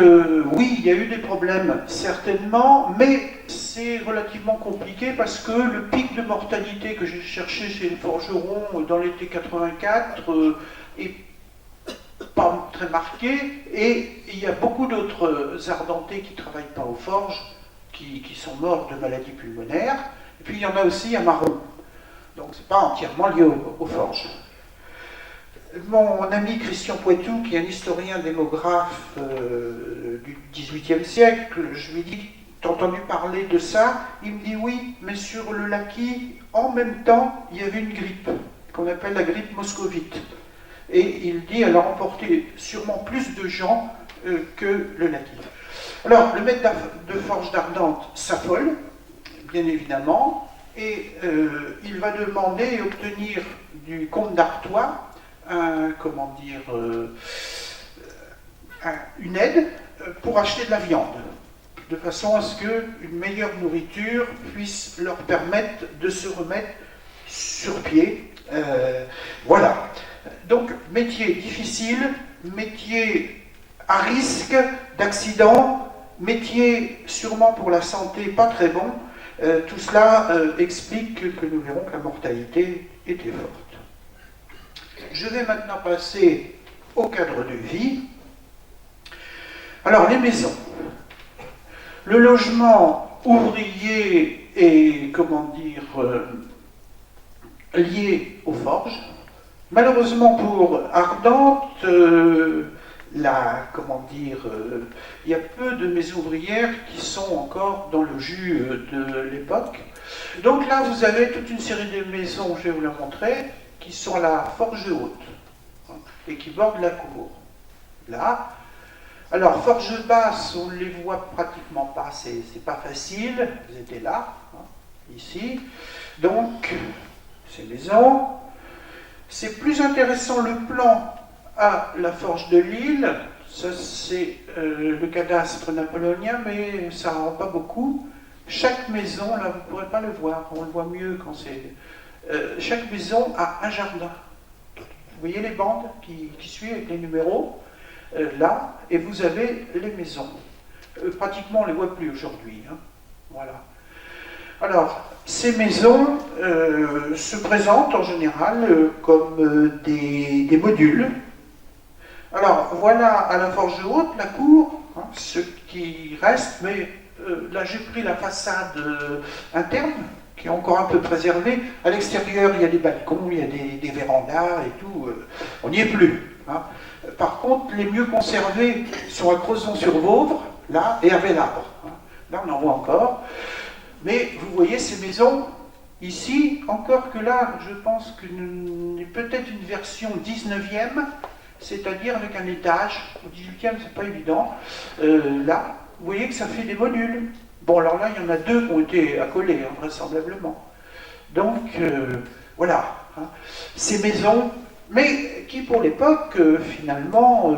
oui, il y a eu des problèmes, certainement, mais c'est relativement compliqué parce que le pic de mortalité que j'ai cherché chez les forgerons dans l'été 84 est pas très marqué, et il y a beaucoup d'autres Ardentais qui ne travaillent pas aux forges, qui sont morts de maladies pulmonaires, et puis il y en a aussi à Marron. Donc, ce n'est pas entièrement lié aux forges. Mon ami Christian Poitou, qui est un historien démographe du XVIIIe siècle, je lui ai dit, t'as entendu parler de ça? Il me dit oui, mais sur le Laki, en même temps, il y avait une grippe, qu'on appelle la grippe moscovite. Et il dit, elle a emporté sûrement plus de gens que le Laki. Alors, le maître de forge d'Ardentes s'affole, bien évidemment, et il va demander et obtenir du comte d'Artois une aide pour acheter de la viande, de façon à ce qu'une meilleure nourriture puisse leur permettre de se remettre sur pied. Voilà. Donc, métier difficile, métier à risque d'accident, métier sûrement pour la santé pas très bon. Tout cela explique que nous verrons que la mortalité était forte. Je vais maintenant passer au cadre de vie. Alors, les maisons. Le logement ouvrier est, lié aux forges. Malheureusement pour Ardentes, il y a peu de mes ouvrières qui sont encore dans le jus de l'époque. Donc là, vous avez toute une série de maisons, je vais vous la montrer, qui sont à la forge haute, et qui bordent la cour. Là. Alors, forge basse, on ne les voit pratiquement pas, c'est pas facile, vous étaient là, ici. Donc, ces maisons. C'est plus intéressant le plan à la forge de Lille. Ça, c'est le cadastre napoléonien, mais ça ne rend pas beaucoup. Chaque maison, là, vous ne pourrez pas le voir, on le voit mieux quand c'est... chaque maison a un jardin. Vous voyez les bandes qui suivent avec les numéros, là, et vous avez les maisons. Pratiquement, on ne les voit plus aujourd'hui. Hein. Voilà. Alors, ces maisons se présentent en général comme des modules. Alors, voilà à la forge haute, la cour, hein, ce qui reste, mais là j'ai pris la façade interne, qui est encore un peu préservée. À l'extérieur, il y a des balcons, il y a des vérandas et tout. On n'y est plus. Hein. Par contre, les mieux conservés sont à Crozon-sur-Vauvre, là, et à Vélabre. Hein. Là, on en voit encore. Mais vous voyez ces maisons, ici, encore que là, je pense que peut-être une version 19e, c'est-à-dire avec un étage. Au 18e, c'est pas évident. Là, vous voyez que ça fait des modules. Bon, alors là, il y en a deux qui ont été accolés, hein, vraisemblablement. Donc, voilà. Hein. Ces maisons, mais qui, pour l'époque, finalement,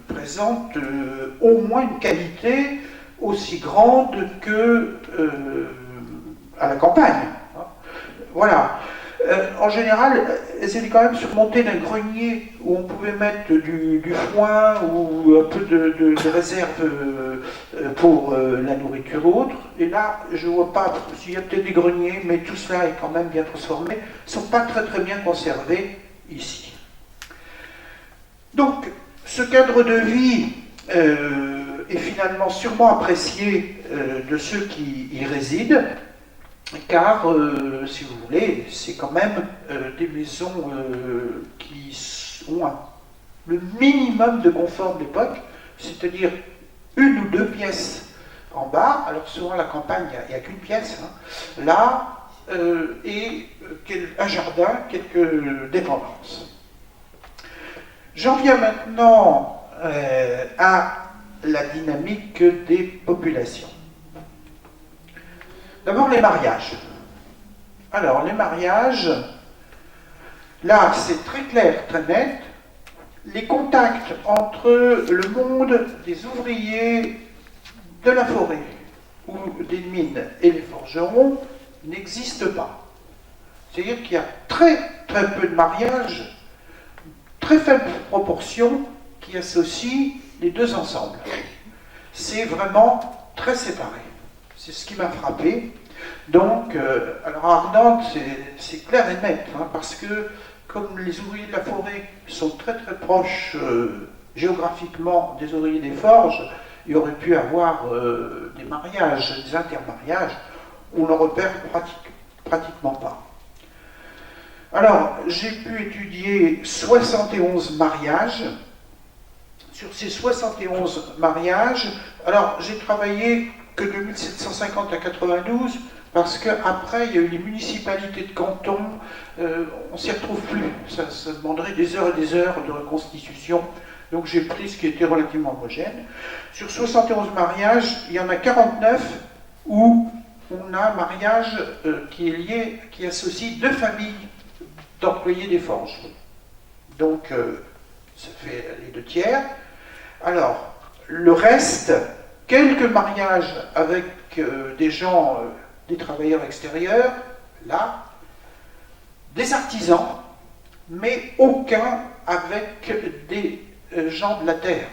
présentent au moins une qualité aussi grande que à la campagne. Hein. Voilà. En général, elles étaient quand même surmontées d'un grenier où on pouvait mettre du foin ou un peu de réserve pour la nourriture ou autre. Et là, je ne vois pas, s'il y a peut-être des greniers, mais tout cela est quand même bien transformé. Ils ne sont pas très très bien conservés ici. Donc, ce cadre de vie est finalement sûrement apprécié de ceux qui y résident, car, si vous voulez, c'est quand même des maisons qui ont le minimum de confort de l'époque, c'est-à-dire une ou deux pièces en bas. Alors souvent à la campagne, il n'y a qu'une pièce, hein, là, et un jardin, quelques dépendances. J'en viens maintenant à la dynamique des populations. D'abord les mariages. Alors les mariages, là c'est très clair, très net. Les contacts entre le monde des ouvriers de la forêt ou des mines et les forgerons n'existent pas. C'est-à-dire qu'il y a très très peu de mariages, très faible proportion qui associent les deux ensemble. C'est vraiment très séparé. C'est ce qui m'a frappé. Donc, alors à Ardentes, c'est clair et net, hein, parce que comme les ouvriers de la forêt sont très très proches géographiquement des ouvriers des forges, il y aurait pu avoir des mariages, des intermariages, on ne le repère pratiquement pas. Alors, j'ai pu étudier 71 mariages. Sur ces 71 mariages, alors j'ai travaillé que de 1750 à 92, parce qu'après, il y a eu les municipalités de canton, on ne s'y retrouve plus. Ça demanderait des heures et des heures de reconstitution. Donc j'ai pris ce qui était relativement homogène. Sur 71 mariages, il y en a 49 où on a un mariage qui est lié, qui associe deux familles d'employés des forges. Donc ça fait les deux tiers. Alors, le reste, quelques mariages avec des gens, des travailleurs extérieurs, là, des artisans, mais aucun avec des gens de la terre,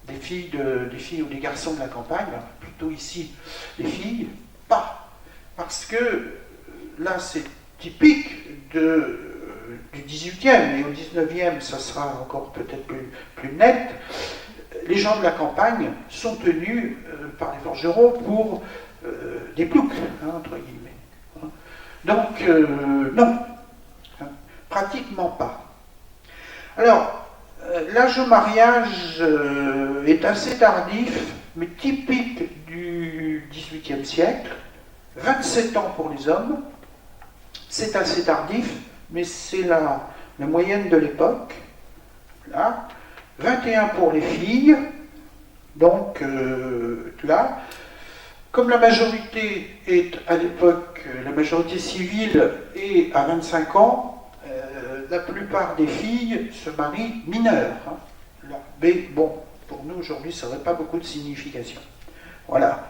des filles ou des garçons de la campagne, plutôt ici les filles, pas. Parce que là, c'est typique du 18e, et au 19e, ça sera encore peut-être plus net. Les gens de la campagne sont tenus par les forgerons pour des ploucs, hein, entre guillemets. Donc, non, hein, pratiquement pas. Alors, l'âge au mariage est assez tardif, mais typique du XVIIIe siècle. 27 ans pour les hommes, c'est assez tardif, mais c'est la moyenne de l'époque. Là. 21 pour les filles, donc là, comme la majorité est à l'époque, la majorité civile est à 25 ans, la plupart des filles se marient mineures. Hein, là. Mais bon, pour nous aujourd'hui, ça n'aurait pas beaucoup de signification. Voilà.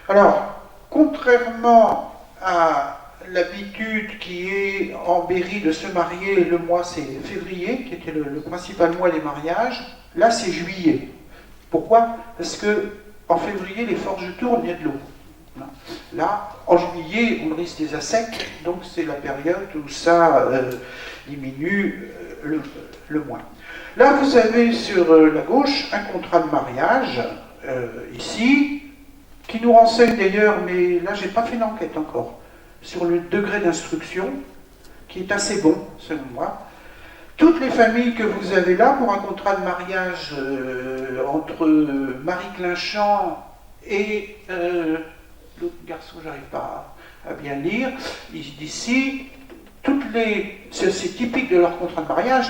Alors, contrairement à l'habitude qui est en Berry de se marier, le mois c'est février, qui était le principal mois des mariages, là c'est juillet. Pourquoi? Parce que en février, les forges tournent, il y a de l'eau. Là, en juillet, on risque des assecs, donc c'est la période où ça diminue le moins. Là, vous avez sur la gauche un contrat de mariage, ici, qui nous renseigne d'ailleurs, mais là, j'ai pas fait l'enquête encore, sur le degré d'instruction, qui est assez bon, selon moi. Toutes les familles que vous avez là, pour un contrat de mariage entre Marie Clinchamp et l'autre garçon, j'arrive pas à bien lire, d'ici, c'est typique de leur contrat de mariage,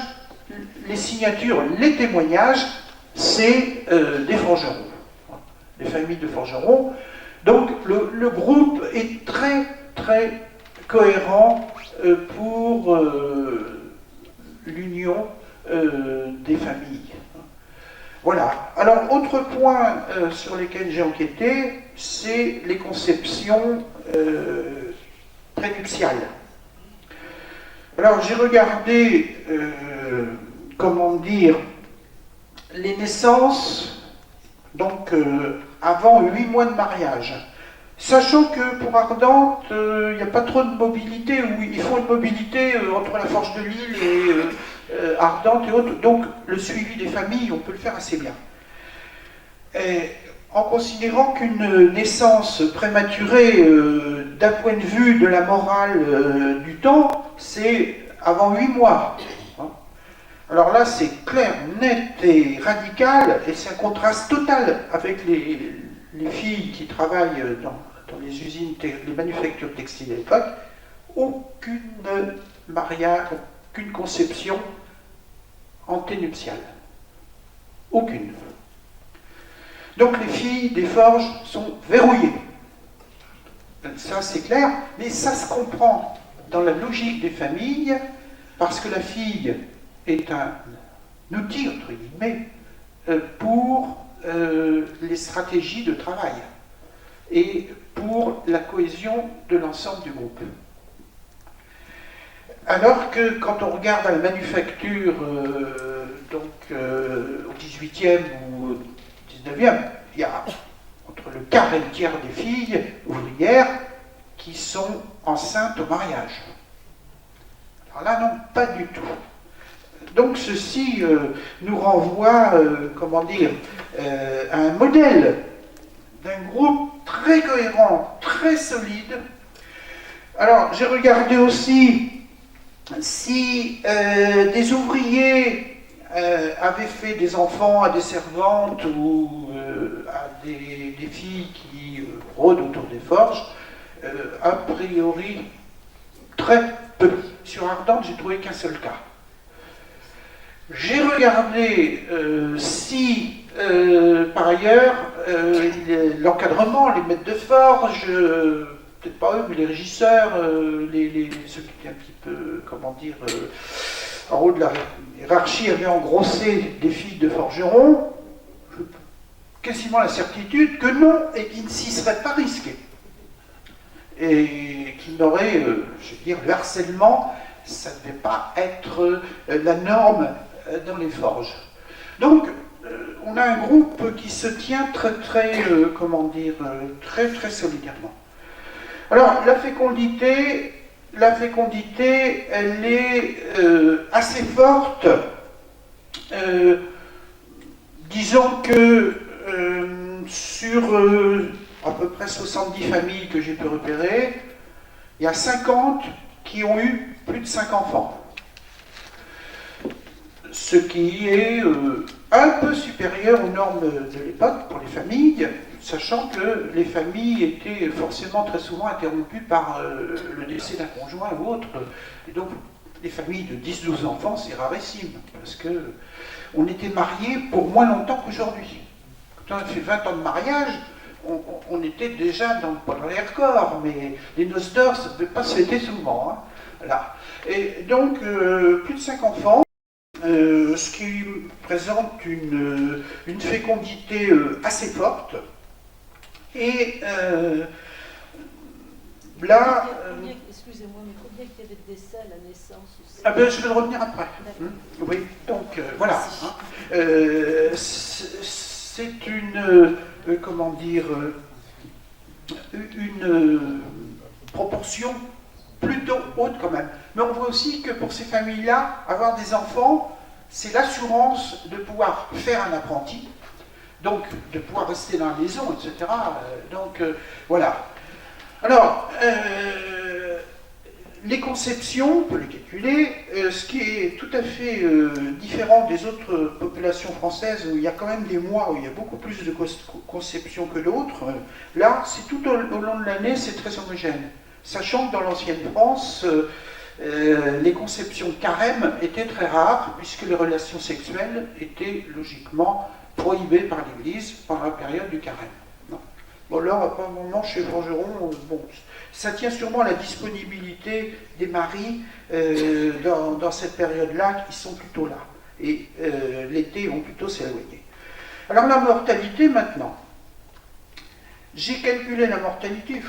les signatures, les témoignages, c'est des forgerons, des familles de forgerons. Donc le groupe est très très cohérent pour l'union des familles. Voilà. Alors, autre point sur lesquels j'ai enquêté, c'est les conceptions prénuptiales. Alors, j'ai regardé, comment dire, les naissances, donc avant 8 mois de mariage. Sachant que pour Ardentes, il n'y a pas trop de mobilité, ou il faut une mobilité entre la Forge de Lille et Ardentes et autres, donc le suivi des familles, on peut le faire assez bien. Et en considérant qu'une naissance prématurée, d'un point de vue de la morale du temps, c'est avant 8 mois. Alors là, c'est clair, net et radical, et c'est un contraste total avec les filles qui travaillent dans les usines, les manufactures textiles à l'époque. Aucune mariage, aucune conception anténuptiale. Aucune. Donc les filles des forges sont verrouillées. Ça c'est clair, mais ça se comprend dans la logique des familles, parce que la fille est un outil, entre guillemets, pour les stratégies de travail et pour la cohésion de l'ensemble du groupe. Alors que quand on regarde à la manufacture, au 18e ou au 19e, il y a entre le quart et le tiers des filles ouvrières qui sont enceintes au mariage. Alors là, non, pas du tout. Donc ceci nous renvoie, comment dire, à un modèle d'un groupe très cohérent, très solide. Alors, j'ai regardé aussi si des ouvriers avaient fait des enfants à des servantes ou à des filles qui rôdent autour des forges. A priori, très peu. Sur Ardentes, j'ai trouvé qu'un seul cas. J'ai regardé si, par ailleurs, l'encadrement, les maîtres de forge, peut-être pas eux, mais les régisseurs, ceux qui étaient un petit peu, comment dire, en haut de la hiérarchie, avaient engrossé des filles de forgerons. Quasiment la certitude que non, et qu'ils ne s'y seraient pas risqués. Et qu'ils n'auraient, je veux dire, le harcèlement, ça ne devait pas être la norme dans les forges. Donc, on a un groupe qui se tient très, très, comment dire, très, très solidairement. Alors, la fécondité, elle est assez forte. Disons que sur à peu près 70 familles que j'ai pu repérer, il y a 50 qui ont eu plus de 5 enfants. Ce qui est un peu supérieur aux normes de l'époque pour les familles, sachant que les familles étaient forcément très souvent interrompues par le décès d'un conjoint ou autre. Et donc, les familles de 10-12 enfants, c'est rarissime, parce qu'on était mariés pour moins longtemps qu'aujourd'hui. Quand on a fait 20 ans de mariage, on était déjà pas dans les records, mais les noces d'or, ça ne devait pas se fêter souvent. Hein. Voilà. Et donc, plus de 5 enfants. Ce qui présente une fécondité assez forte. Et là... Excusez-moi, mais combien il y avait de décès à la naissance aussi? Ah ben, je vais revenir après. Oui, donc voilà. Hein. C'est une... comment dire... une proportion plutôt haute quand même. Mais on voit aussi que pour ces familles-là, avoir des enfants, c'est l'assurance de pouvoir faire un apprenti, donc de pouvoir rester dans la maison, etc. Voilà. Alors, les conceptions, on peut les calculer, ce qui est tout à fait différent des autres populations françaises, où il y a quand même des mois où il y a beaucoup plus de conceptions que d'autres. Là, c'est tout au long de l'année, c'est très homogène. Sachant que dans l'ancienne France, les conceptions de carême étaient très rares, puisque les relations sexuelles étaient logiquement prohibées par l'Église pendant la période du carême. Non. Bon, là, apparemment, chez Forgeron, bon, ça tient sûrement à la disponibilité des maris dans cette période-là, qui sont plutôt là. Et l'été, ils vont plutôt s'éloigner. Alors, la mortalité, maintenant. J'ai calculé la mortalité.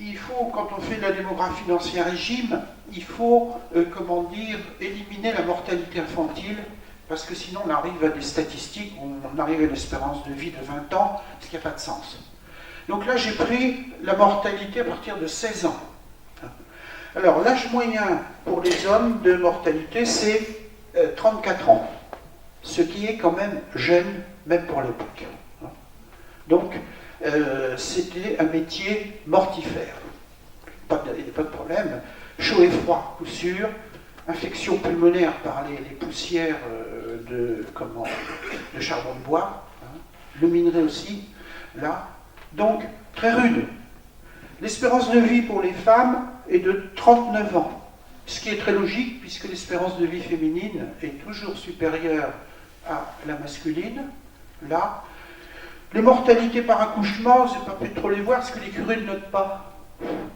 Il faut, quand on fait de la démographie d'Ancien Régime, il faut, comment dire, éliminer la mortalité infantile, parce que sinon on arrive à des statistiques où on arrive à une espérance de vie de 20 ans, ce qui n'a pas de sens. Donc là, j'ai pris la mortalité à partir de 16 ans. Alors, l'âge moyen pour les hommes de mortalité, c'est 34 ans, ce qui est quand même jeune, même pour l'époque. Donc, c'était un métier mortifère. Il n'y a pas de problème. Chaud et froid, coup sûr. Infection pulmonaire par les poussières de charbon de bois. Hein. Le minerai aussi, là. Donc, très rude. L'espérance de vie pour les femmes est de 39 ans. Ce qui est très logique, puisque l'espérance de vie féminine est toujours supérieure à la masculine. Là. Les mortalités par accouchement, je n'ai pas pu trop les voir, parce que les curés ne notent pas.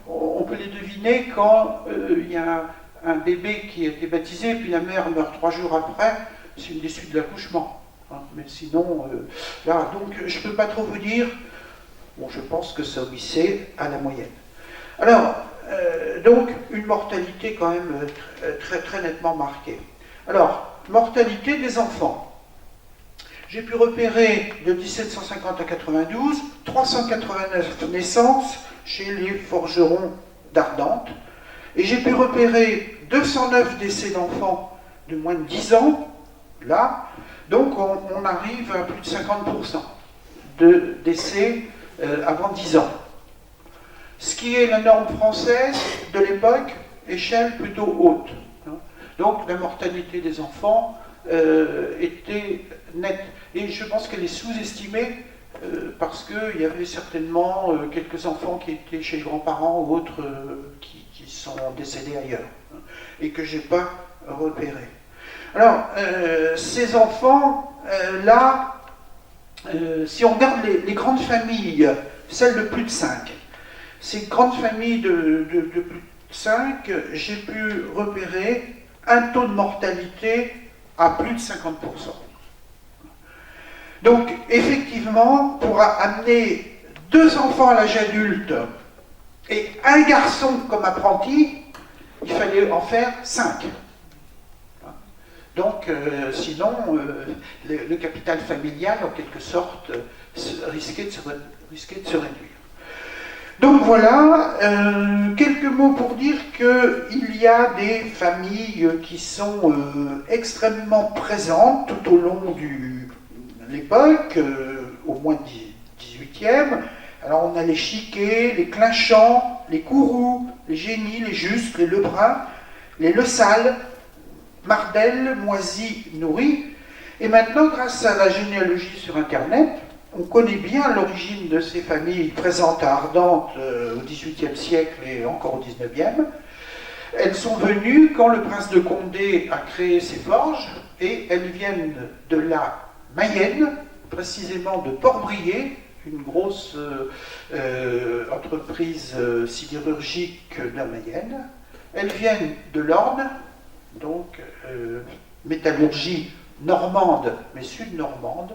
On peut les deviner quand il y a un bébé qui a été baptisé, puis la mère meurt 3 jours après, c'est une des suites de l'accouchement. Hein. Mais sinon, là, donc je ne peux pas trop vous dire. Bon, je pense que ça obéissait à la moyenne. Alors, Donc une mortalité quand même très nettement marquée. Alors, mortalité des enfants. J'ai pu repérer de 1750 à 92 389 naissances chez les forgerons d'Ardentes, et j'ai pu repérer 209 décès d'enfants de moins de 10 ans, là, donc on arrive à plus de 50% de décès avant 10 ans. Ce qui est la norme française de l'époque, échelle plutôt haute. Donc la mortalité des enfants était nette. Et je pense qu'elle est sous-estimée parce qu'il y avait certainement quelques enfants qui étaient chez les grands-parents ou autres qui sont décédés ailleurs et que je n'ai pas repérés. Alors, ces enfants-là, si on regarde les grandes familles, celles de plus de 5, ces grandes familles de plus de 5, j'ai pu repérer un taux de mortalité à plus de 50%. Donc, effectivement, pour amener 2 enfants à l'âge adulte et un garçon comme apprenti, il fallait en faire 5. Donc, sinon, le capital familial, en quelque sorte, risquait de se réduire. Donc voilà, quelques mots pour dire qu'il y a des familles qui sont extrêmement présentes tout au long de l'époque, au moins 18e. Alors on a les Chiquet, les Clinchant, les Courroux, les Génie, les Jusques, les Lebrun, les Le Salle, Mardel, Moisy, Nourry. Et maintenant, grâce à la généalogie sur Internet, on connaît bien l'origine de ces familles présentes à Ardentes au XVIIIe siècle et encore au XIXe. Elles sont venues quand le prince de Condé a créé ses forges, et elles viennent de la Mayenne, précisément de Port-Brillet, une grosse entreprise sidérurgique de la Mayenne. Elles viennent de l'Orne, donc métallurgie normande, mais sud-normande,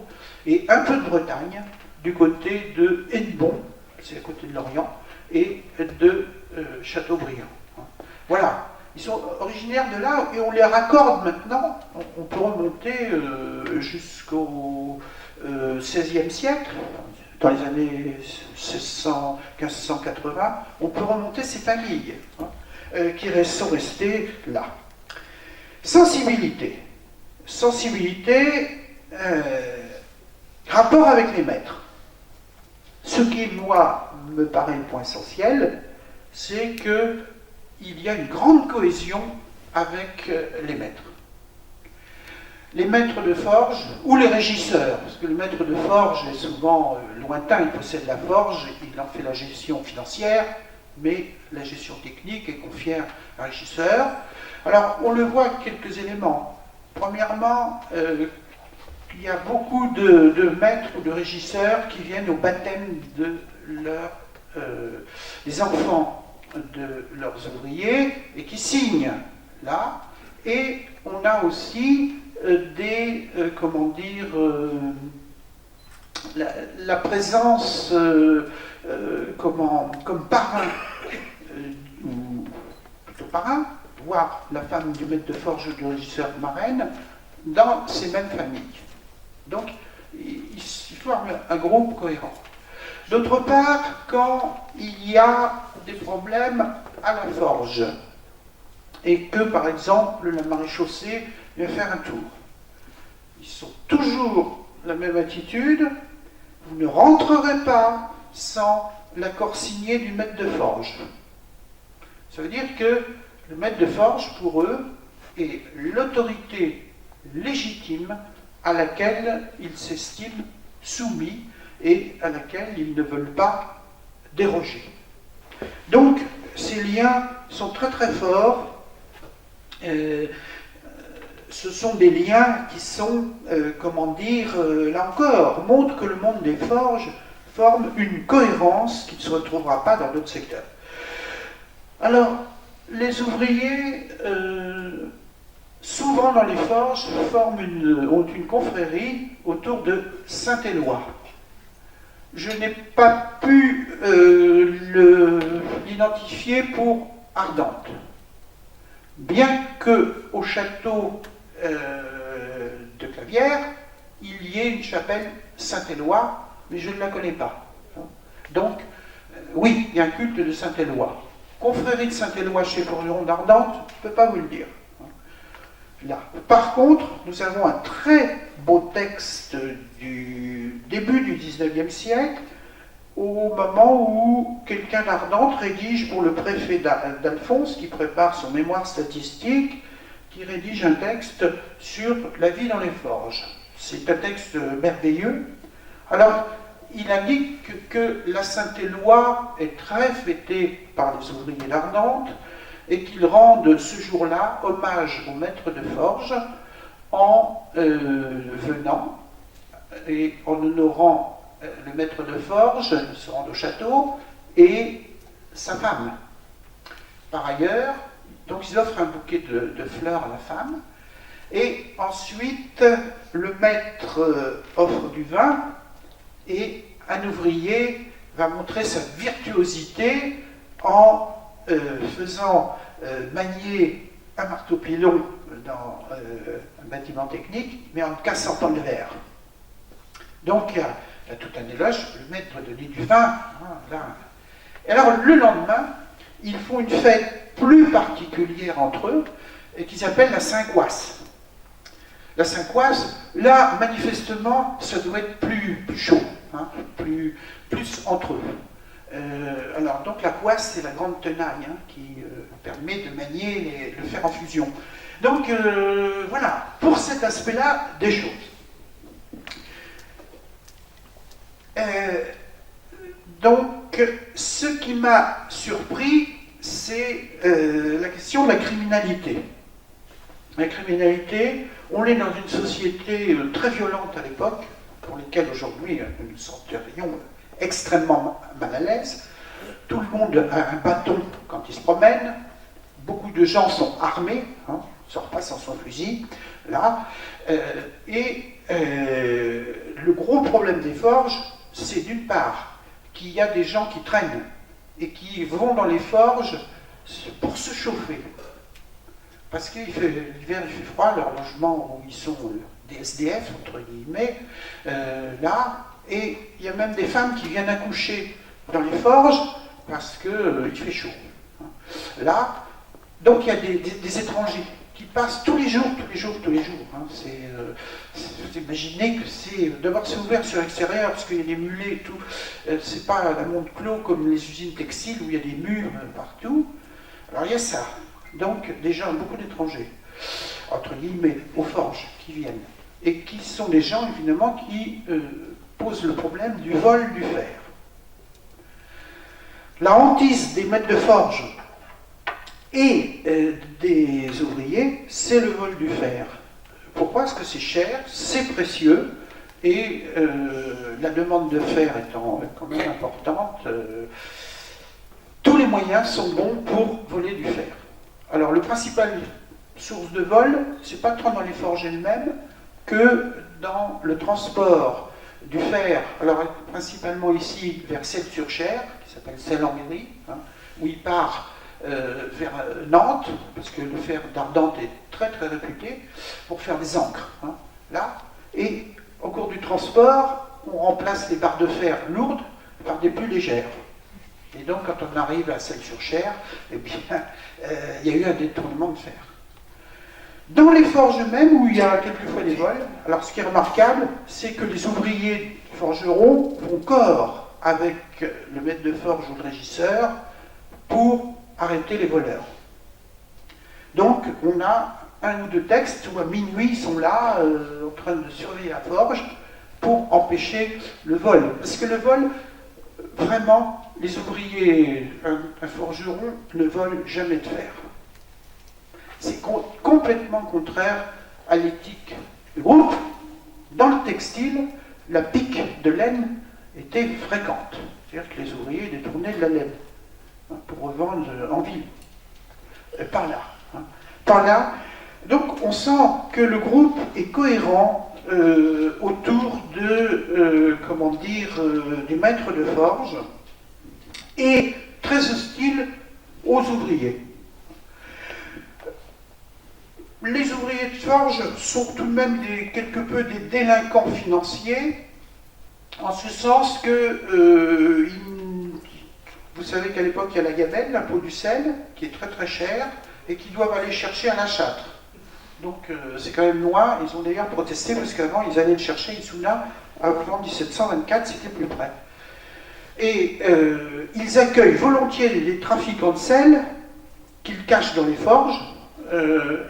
et un peu de Bretagne, du côté de Hennebont, c'est à côté de Lorient, et de Châteaubriand. Voilà, ils sont originaires de là, et on les raccorde maintenant, on peut remonter jusqu'au XVIe siècle, dans les années 1580, on peut remonter ces familles qui sont restées là. Sensibilité. Rapport avec les maîtres. Ce qui, moi, me paraît le point essentiel, c'est qu'il y a une grande cohésion avec les maîtres. Les maîtres de forge, ou les régisseurs, parce que le maître de forge est souvent lointain, il possède la forge, il en fait la gestion financière, mais la gestion technique est confiée à un régisseur. Alors, on le voit avec quelques éléments. Premièrement, il y a beaucoup de maîtres ou de régisseurs qui viennent au baptême des enfants de leurs ouvriers et qui signent là. Et on a aussi la présence comme parrain, ou plutôt parrain, voire la femme du maître de forge ou du régisseur marraine, dans ces mêmes familles. Donc, il forme un groupe cohérent. D'autre part, quand il y a des problèmes à la forge, et que, par exemple, la maréchaussée vient faire un tour, ils sont toujours la même attitude: vous ne rentrerez pas sans l'accord signé du maître de forge. Ça veut dire que le maître de forge, pour eux, est l'autorité légitime à laquelle ils s'estiment soumis et à laquelle ils ne veulent pas déroger. Donc, ces liens sont très très forts. Ce sont des liens qui sont, là encore, montrent que le monde des forges forme une cohérence qui ne se retrouvera pas dans d'autres secteurs. Alors, les ouvriers, souvent dans les forges, ont une confrérie autour de Saint-Éloi. Je n'ai pas pu l'identifier pour Ardentes. Bien qu'au château de Clavières, il y ait une chapelle Saint-Éloi, mais je ne la connais pas. Donc, oui, il y a un culte de Saint-Éloi. Confrérie de Saint-Éloi chez Forgeron d'Ardentes, je ne peux pas vous le dire. Là. Par contre, nous avons un très beau texte du début du XIXe siècle, au moment où quelqu'un d'Ardentes rédige pour le préfet d'Alphonse, qui prépare son mémoire statistique, qui rédige un texte sur la vie dans les forges. C'est un texte merveilleux. Alors, il indique que la Saint-Éloi est très fêtée par les ouvriers d'Ardentes et qu'ils rendent ce jour-là hommage au maître de forge en venant et en honorant le maître de forge, ils se rendent au château, et sa femme. Par ailleurs, donc ils offrent un bouquet de fleurs à la femme, et ensuite le maître offre du vin, et un ouvrier va montrer sa virtuosité en faisant manier un marteau-pilon dans un bâtiment technique, mais en ne cassant pas le verre. Donc, il y a tout un éloge, le maître donnait du vin. Et alors, le lendemain, ils font une fête plus particulière entre eux, et qu'ils appellent la Saint-Coisse. La Saint-Coisse, là, manifestement, ça doit être plus chaud, hein, plus entre eux. Alors, donc, la coisse, c'est la grande tenaille hein, qui permet de manier le fer en fusion. Donc, voilà, pour cet aspect-là, des choses. Donc, ce qui m'a surpris, c'est la question de la criminalité. La criminalité, on est dans une société très violente à l'époque, pour lesquelles aujourd'hui nous nous sentirions extrêmement mal à l'aise. Tout le monde a un bâton quand il se promène. Beaucoup de gens sont armés, hein, ne sort pas sans son fusil, là. Le gros problème des forges, c'est d'une part qu'il y a des gens qui traînent et qui vont dans les forges pour se chauffer. Parce que l'hiver il fait froid, leur logement où ils sont des SDF, entre guillemets, là, et il y a même des femmes qui viennent accoucher dans les forges parce qu'il fait chaud. Là, donc il y a des étrangers qui passent tous les jours. Hein. Vous imaginez que c'est d'abord c'est ouvert sur l'extérieur parce qu'il y a des mulets et tout. C'est pas un monde clos comme les usines textiles où il y a des murs partout. Alors il y a ça. Donc des gens, beaucoup d'étrangers, entre guillemets, aux forges qui viennent. Et qui sont des gens évidemment qui posent le problème du vol du fer. La hantise des maîtres de forge et des ouvriers, c'est le vol du fer. Pourquoi? Parce que c'est cher, c'est précieux, et la demande de fer étant quand même importante, tous les moyens sont bons pour voler du fer. Alors, le principal source de vol, c'est pas tant dans les forges elles-mêmes que dans le transport du fer, alors principalement ici vers Celles-sur-Cher, qui s'appelle Celles-en-Méry, hein, où il part vers Nantes, parce que le fer d'Ardentes est très très réputé, pour faire des ancres, hein, là, et au cours du transport, on remplace les barres de fer lourdes par des plus légères. Et donc quand on arrive à Celles-sur-Cher, eh bien, il y a eu un détournement de fer. Dans les forges eux-mêmes, où il y a quelquefois des vols, alors ce qui est remarquable, c'est que les ouvriers forgerons font corps avec le maître de forge ou le régisseur pour arrêter les voleurs. Donc on a un ou deux textes où à minuit ils sont là en train de surveiller la forge pour empêcher le vol. Parce que le vol, vraiment, les ouvriers, un forgeron ne vole jamais de fer. C'est complètement contraire à l'éthique du groupe. Dans le textile, la pique de laine était fréquente. C'est-à-dire que les ouvriers détournaient de la laine pour revendre en ville. Par là. Par là. Donc on sent que le groupe est cohérent autour de, du maître de forge, et très hostile aux ouvriers. Les ouvriers de forge sont tout de même quelque peu des délinquants financiers, en ce sens que, vous savez qu'à l'époque, il y a la gamelle, l'impôt du sel, qui est très très cher, et qu'ils doivent aller chercher à la Châtre. Donc c'est quand même loin, ils ont d'ailleurs protesté, parce qu'avant, ils allaient le chercher, Issouna, avant 1724, c'était plus près. Et ils accueillent volontiers les trafiquants de sel, qu'ils cachent dans les forges,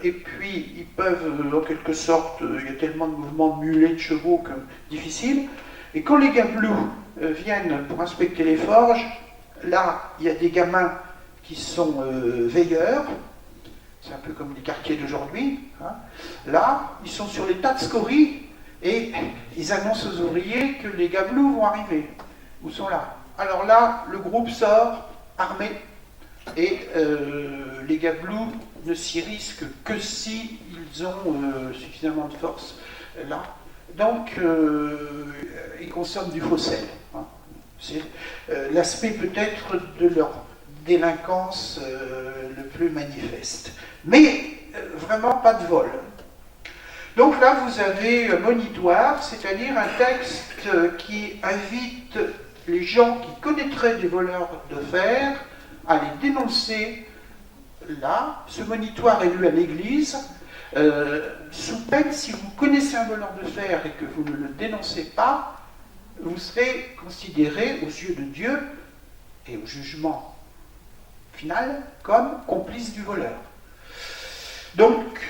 et puis ils peuvent, en quelque sorte, il y a tellement de mouvements de mulets, de chevaux, que difficile. Et quand les gabelous viennent pour inspecter les forges, là, il y a des gamins qui sont veilleurs, c'est un peu comme les quartiers d'aujourd'hui. Hein. Là, ils sont sur les tas de scories et ils annoncent aux ouvriers que les gabelous vont arriver, ou sont là. Alors là, le groupe sort armé et les gabelous ne s'y risquent que si ils ont suffisamment de force là. Donc, ils consomment du faux sel. Hein. C'est l'aspect peut-être de leur délinquance le plus manifeste. Mais vraiment pas de vol. Donc là, vous avez monitoire, c'est-à-dire un texte qui invite les gens qui connaîtraient des voleurs de fer à les dénoncer. Là, ce monitoire est lu à l'église, sous peine, si vous connaissez un voleur de fer et que vous ne le dénoncez pas, vous serez considéré aux yeux de Dieu et au jugement final comme complice du voleur. Donc,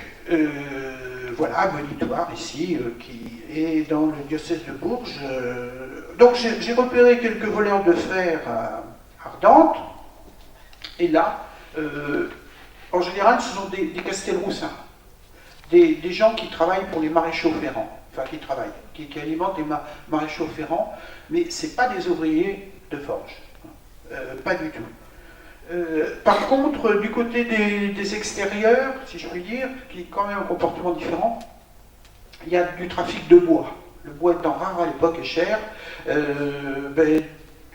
voilà un monitoire ici qui est dans le diocèse de Bourges. Donc j'ai repéré quelques voleurs de fer à Ardentes, et là, en général, ce sont des Castelroussins, des gens qui travaillent pour les maréchaux ferrants, enfin qui alimentent les maréchaux ferrants, mais ce n'est pas des ouvriers de forge, pas du tout. Par contre, du côté des extérieurs, si je puis dire, qui est quand même un comportement différent, il y a du trafic de bois. Le bois étant rare à l'époque et cher, il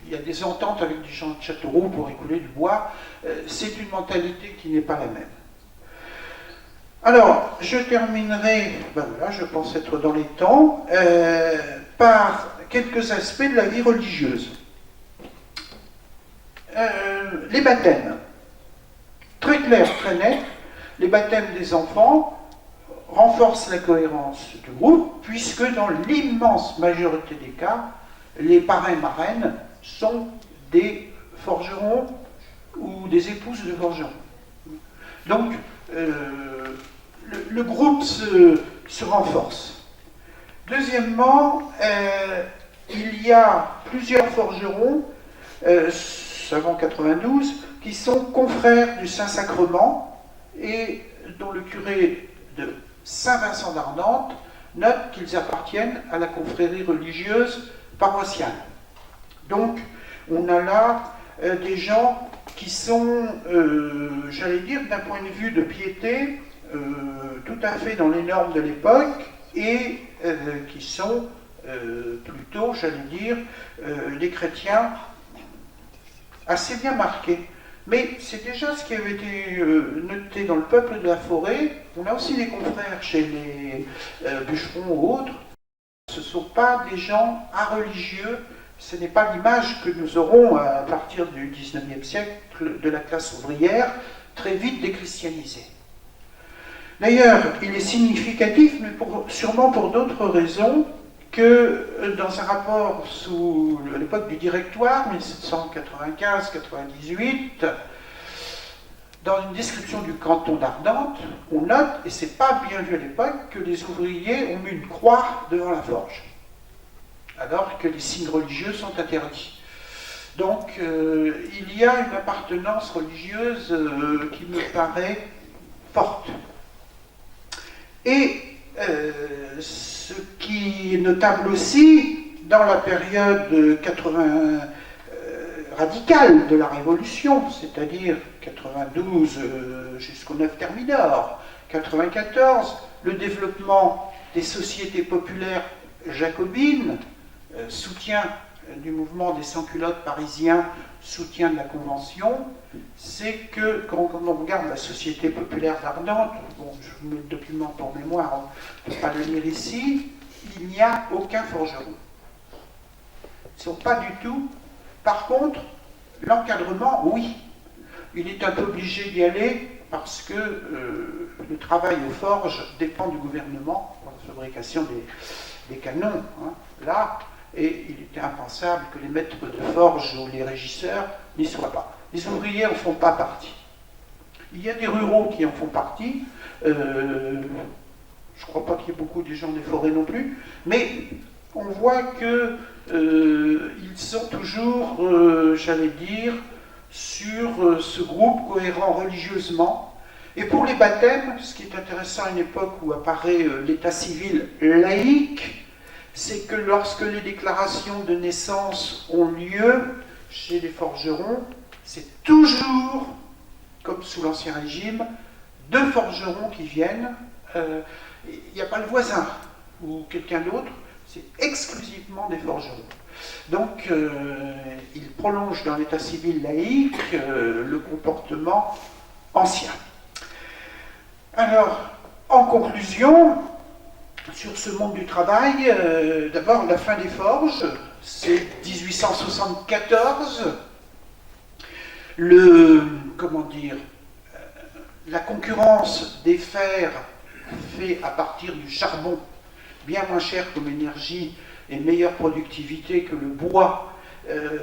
y a des ententes avec des gens de Châteauroux pour écouler du bois. C'est une mentalité qui n'est pas la même. Alors, je terminerai, voilà, je pense être dans les temps, par quelques aspects de la vie religieuse. Les baptêmes. Très clair, très net, les baptêmes des enfants renforcent la cohérence du groupe, puisque dans l'immense majorité des cas, les parrains-marraines sont des forgerons ou des épouses de forgerons. Donc, le groupe se renforce. Deuxièmement, il y a plusieurs forgerons, avant 92, qui sont confrères du Saint-Sacrement et dont le curé de Saint-Vincent d'Ardentes note qu'ils appartiennent à la confrérie religieuse paroissiale. Donc, on a là des gens qui sont, j'allais dire, d'un point de vue de piété, tout à fait dans les normes de l'époque et qui sont plutôt, j'allais dire, des chrétiens assez bien marqués. Mais c'est déjà ce qui avait été noté dans le peuple de la forêt. On a aussi des confrères chez les bûcherons ou autres. Ce ne sont pas des gens areligieux. Ce n'est pas l'image que nous aurons à partir du XIXe siècle de la classe ouvrière, très vite déchristianisée. D'ailleurs, il est significatif, mais sûrement pour d'autres raisons, que dans un rapport sous l'époque du Directoire, 1795-98, dans une description du canton d'Ardentes, on note, et c'est pas bien vu à l'époque, que les ouvriers ont mis une croix devant la forge, alors que les signes religieux sont interdits. Donc, il y a une appartenance religieuse qui me paraît forte. Et ce qui est notable aussi, dans la période radicale de la Révolution, c'est-à-dire 92 jusqu'au 9 Thermidor, 94, le développement des sociétés populaires jacobines, soutien du mouvement des sans-culottes parisiens, soutien de la Convention, c'est que quand on regarde la Société populaire d'Ardentes, bon, je vous mets le document pour mémoire, on ne peut pas le lire ici, il n'y a aucun forgeron. Ils ne sont pas du tout. Par contre, l'encadrement, oui. Il est un peu obligé d'y aller parce que le travail aux forges dépend du gouvernement pour la fabrication des canons. Hein, là, et il était impensable que les maîtres de forge ou les régisseurs n'y soient pas. Les ouvriers n'en font pas partie. Il y a des ruraux qui en font partie. Je ne crois pas qu'il y ait beaucoup de gens des forêts non plus, mais on voit que ils sont toujours, j'allais dire, sur ce groupe cohérent religieusement. Et pour les baptêmes, ce qui est intéressant à une époque où apparaît l'état civil laïque, c'est que lorsque les déclarations de naissance ont lieu chez les forgerons, c'est toujours, comme sous l'Ancien Régime, deux forgerons qui viennent. Il n'y a pas le voisin ou quelqu'un d'autre, c'est exclusivement des forgerons. Donc, il prolonge dans l'état civil laïque le comportement ancien. Alors, en conclusion, sur ce monde du travail, d'abord la fin des forges, c'est 1874. La concurrence des fers fait à partir du charbon, bien moins cher comme énergie et meilleure productivité que le bois,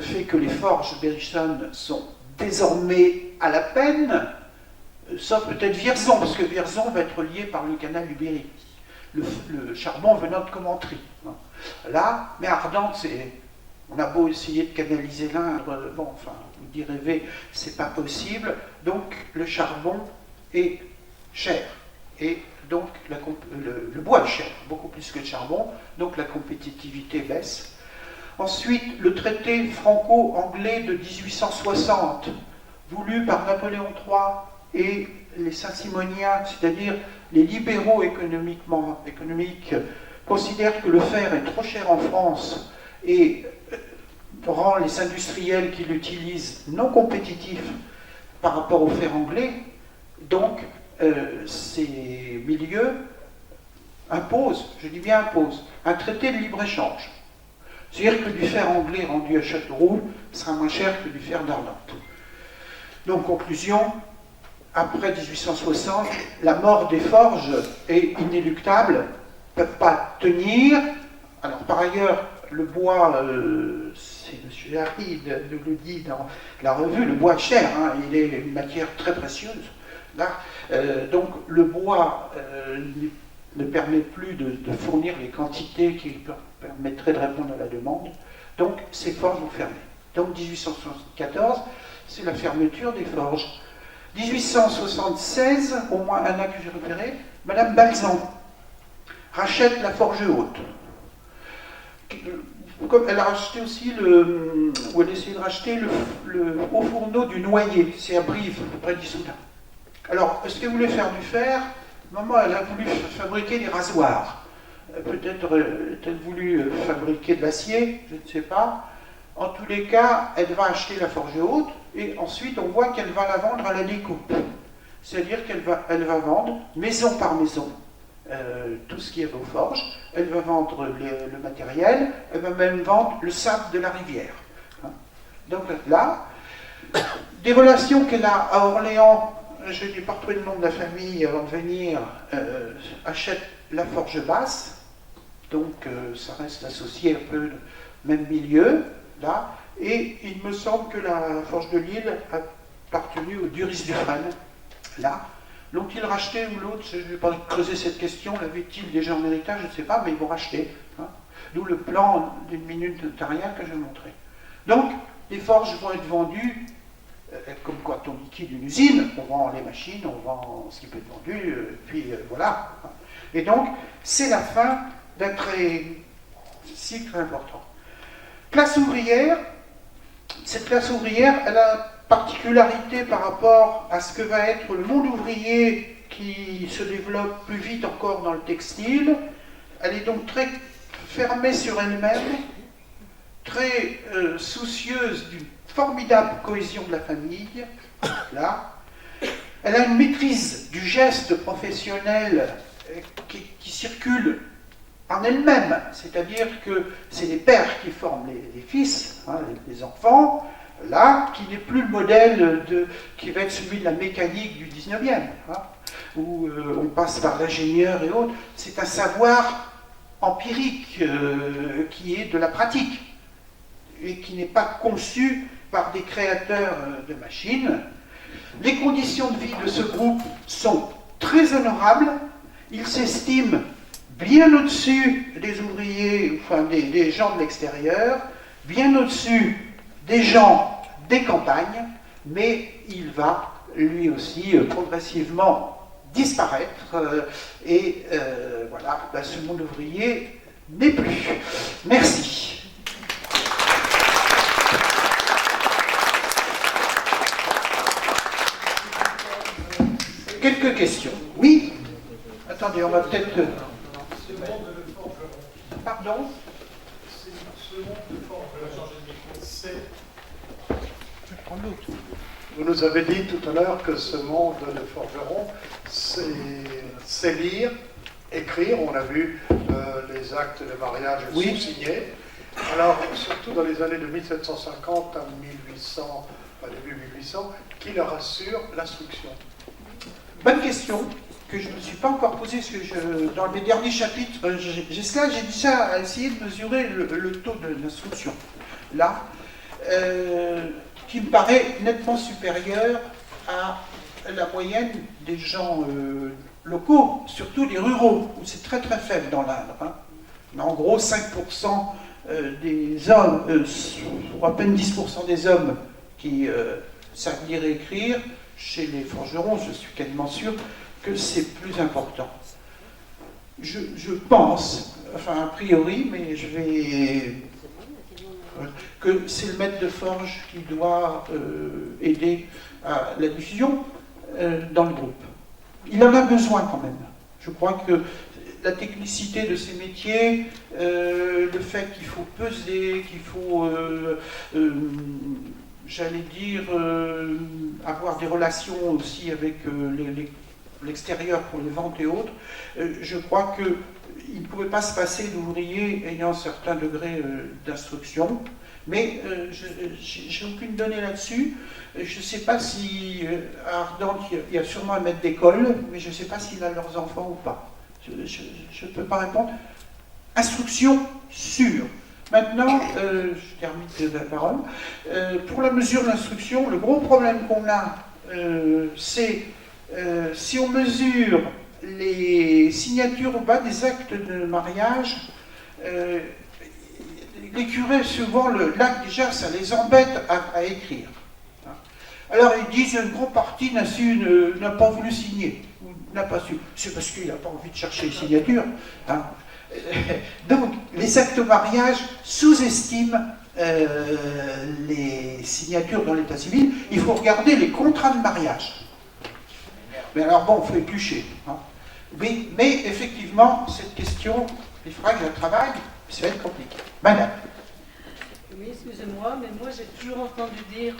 fait que les forges Berishon sont désormais à la peine, sauf peut-être Vierzon, parce que Vierzon va être lié par le canal du Berry. Le charbon venant de Commentry. Là, mais Ardentes, on a beau essayer de canaliser l'Indre, bon, enfin, vous d'y rêver, c'est pas possible. Donc, le charbon est cher. Et donc, le bois est cher, beaucoup plus que le charbon. Donc, la compétitivité baisse. Ensuite, le traité franco-anglais de 1860, voulu par Napoléon III et les Saint-Simoniens, c'est-à-dire les libéraux économiques, considèrent que le fer est trop cher en France et rend les industriels qui l'utilisent non compétitifs par rapport au fer anglais. Donc, ces milieux imposent, je dis bien imposent, un traité de libre-échange. C'est-à-dire que du fer anglais rendu à Châteauroux sera moins cher que du fer d'Ardentes. Donc, conclusion, après 1860, la mort des forges est inéluctable, ne peuvent pas tenir. Alors, par ailleurs, le bois, c'est M. Harry nous le dit dans la revue, le bois est cher, hein, il est une matière très précieuse. Là, donc, le bois ne permet plus de fournir les quantités qui permettraient de répondre à la demande. Donc, ces forges vont fermer. Donc, 1874, c'est la fermeture des forges. 1876, au moins un an que j'ai repéré, Madame Balzan rachète la forge haute. Comme elle a racheté aussi ou elle a essayé de racheter le haut fourneau du Noyer, c'est à Brive, près d'Issoudun. Alors, est-ce qu'elle voulait faire du fer? Maman, elle a voulu fabriquer des rasoirs. Peut-être a-t-elle voulu fabriquer de l'acier, je ne sais pas. En tous les cas, elle va acheter la forge haute et ensuite on voit qu'elle va la vendre à la découpe. C'est-à-dire qu'elle va vendre maison par maison tout ce qui est aux forges. Elle va vendre le matériel, elle va même vendre le sable de la rivière. Donc là, des relations qu'elle a à Orléans, je n'ai pas retrouvé le nom de la famille avant de venir, achète la forge basse, donc ça reste associé un peu même milieu, là, et il me semble que la forge de Lille a appartenu au Duris Dufresne, là. L'ont-ils racheté ou l'autre? Je ne vais pas creuser cette question, l'avait-il déjà en héritage? Je ne sais pas, mais ils vont racheter. Hein. D'où le plan d'une minute notariale que je vais montrer. Donc, les forges vont être vendues comme quand on liquide une usine, on vend les machines, on vend ce qui peut être vendu, puis voilà. Et donc, c'est la fin d'un cycle très important. Classe ouvrière, cette classe ouvrière, elle a particularité par rapport à ce que va être le monde ouvrier qui se développe plus vite encore dans le textile. Elle est donc très fermée sur elle-même, très soucieuse d'une formidable cohésion de la famille, là. Elle a une maîtrise du geste professionnel qui circule en elle-même, c'est-à-dire que c'est les pères qui forment les fils, hein, les enfants, là, qui n'est plus le modèle qui va être celui de la mécanique du 19e, hein, où on passe par l'ingénieur et autres. C'est un savoir empirique qui est de la pratique et qui n'est pas conçu par des créateurs de machines. Les conditions de vie de ce groupe sont très honorables. Ils s'estiment bien au-dessus des ouvriers, enfin des gens de l'extérieur, bien au-dessus des gens des campagnes, mais il va lui aussi progressivement disparaître et voilà, ben, ce monde ouvrier n'est plus. Merci. Quelques questions. Oui? Attendez, on va peut-être... Pardon? Vous nous avez dit tout à l'heure que ce monde de forgeron, c'est lire, écrire. On a vu les actes de mariage sous-signés. Alors, surtout dans les années de 1750 à 1800, à début 1800, qui leur assure l'instruction? Bonne question que je ne me suis pas encore posée, parce que dans les derniers chapitres, j'ai déjà essayé de mesurer le taux de l'instruction. Là, qui me paraît nettement supérieur à la moyenne des gens locaux, surtout les ruraux, où c'est très très faible dans l'Indre. Hein. En gros, 5% des hommes, ou à peine 10% des hommes qui savent lire et écrire. Chez les forgerons, je suis quasiment sûr que c'est plus important. Je pense, enfin a priori, mais je vais... que c'est le maître de forge qui doit aider à la diffusion dans le groupe. Il en a besoin quand même. Je crois que la technicité de ces métiers, le fait qu'il faut peser, qu'il faut... j'allais dire, avoir des relations aussi avec l'extérieur pour les ventes et autres, je crois qu'il ne pouvait pas se passer d'ouvriers ayant un certain degré d'instruction, mais j'ai aucune donnée là-dessus. Je ne sais pas si à Ardentes, il y a sûrement un maître d'école, mais je ne sais pas s'il a leurs enfants ou pas. Je ne peux pas répondre. Instruction sûre. Maintenant, je termine la parole. Pour la mesure de l'instruction, le gros problème qu'on a, c'est si on mesure les signatures au bas des actes de mariage, les curés, souvent, l'acte déjà, ça les embête à écrire. Alors ils disent une grande partie n'a pas voulu signer, ou n'a pas su. C'est parce qu'il n'a pas envie de chercher les signatures. Hein. Donc, les actes de mariage sous-estiment les signatures dans l'état civil. Il faut regarder les contrats de mariage. Mais alors bon, il faut éplucher. Hein. Mais effectivement, cette question, il faudra que je travaille, ça va être compliqué. Madame. Oui, excusez-moi, mais moi j'ai toujours entendu dire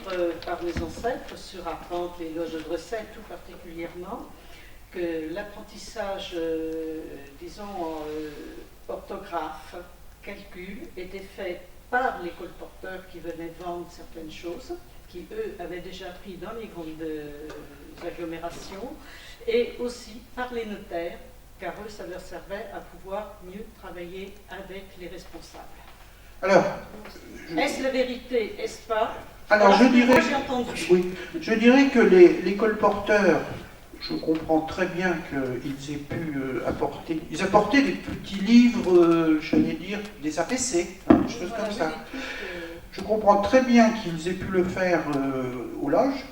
par mes ancêtres, sur Ardentes, les loges de Dressel tout particulièrement, que l'apprentissage, disons, orthographe, calcul, était fait par les colporteurs qui venaient vendre certaines choses, qui eux avaient déjà appris dans les grandes agglomérations, et aussi par les notaires, car eux, ça leur servait à pouvoir mieux travailler avec les responsables. Alors, est-ce la vérité, est-ce pas? Alors, je dirais, moi, j'ai entendu. Oui, je dirais que les colporteurs, je comprends très bien qu'ils aient pu apporter. Ils apportaient des petits livres, j'allais dire, des APC, hein, des choses comme ça. Je comprends très bien qu'ils aient pu le faire aux loges.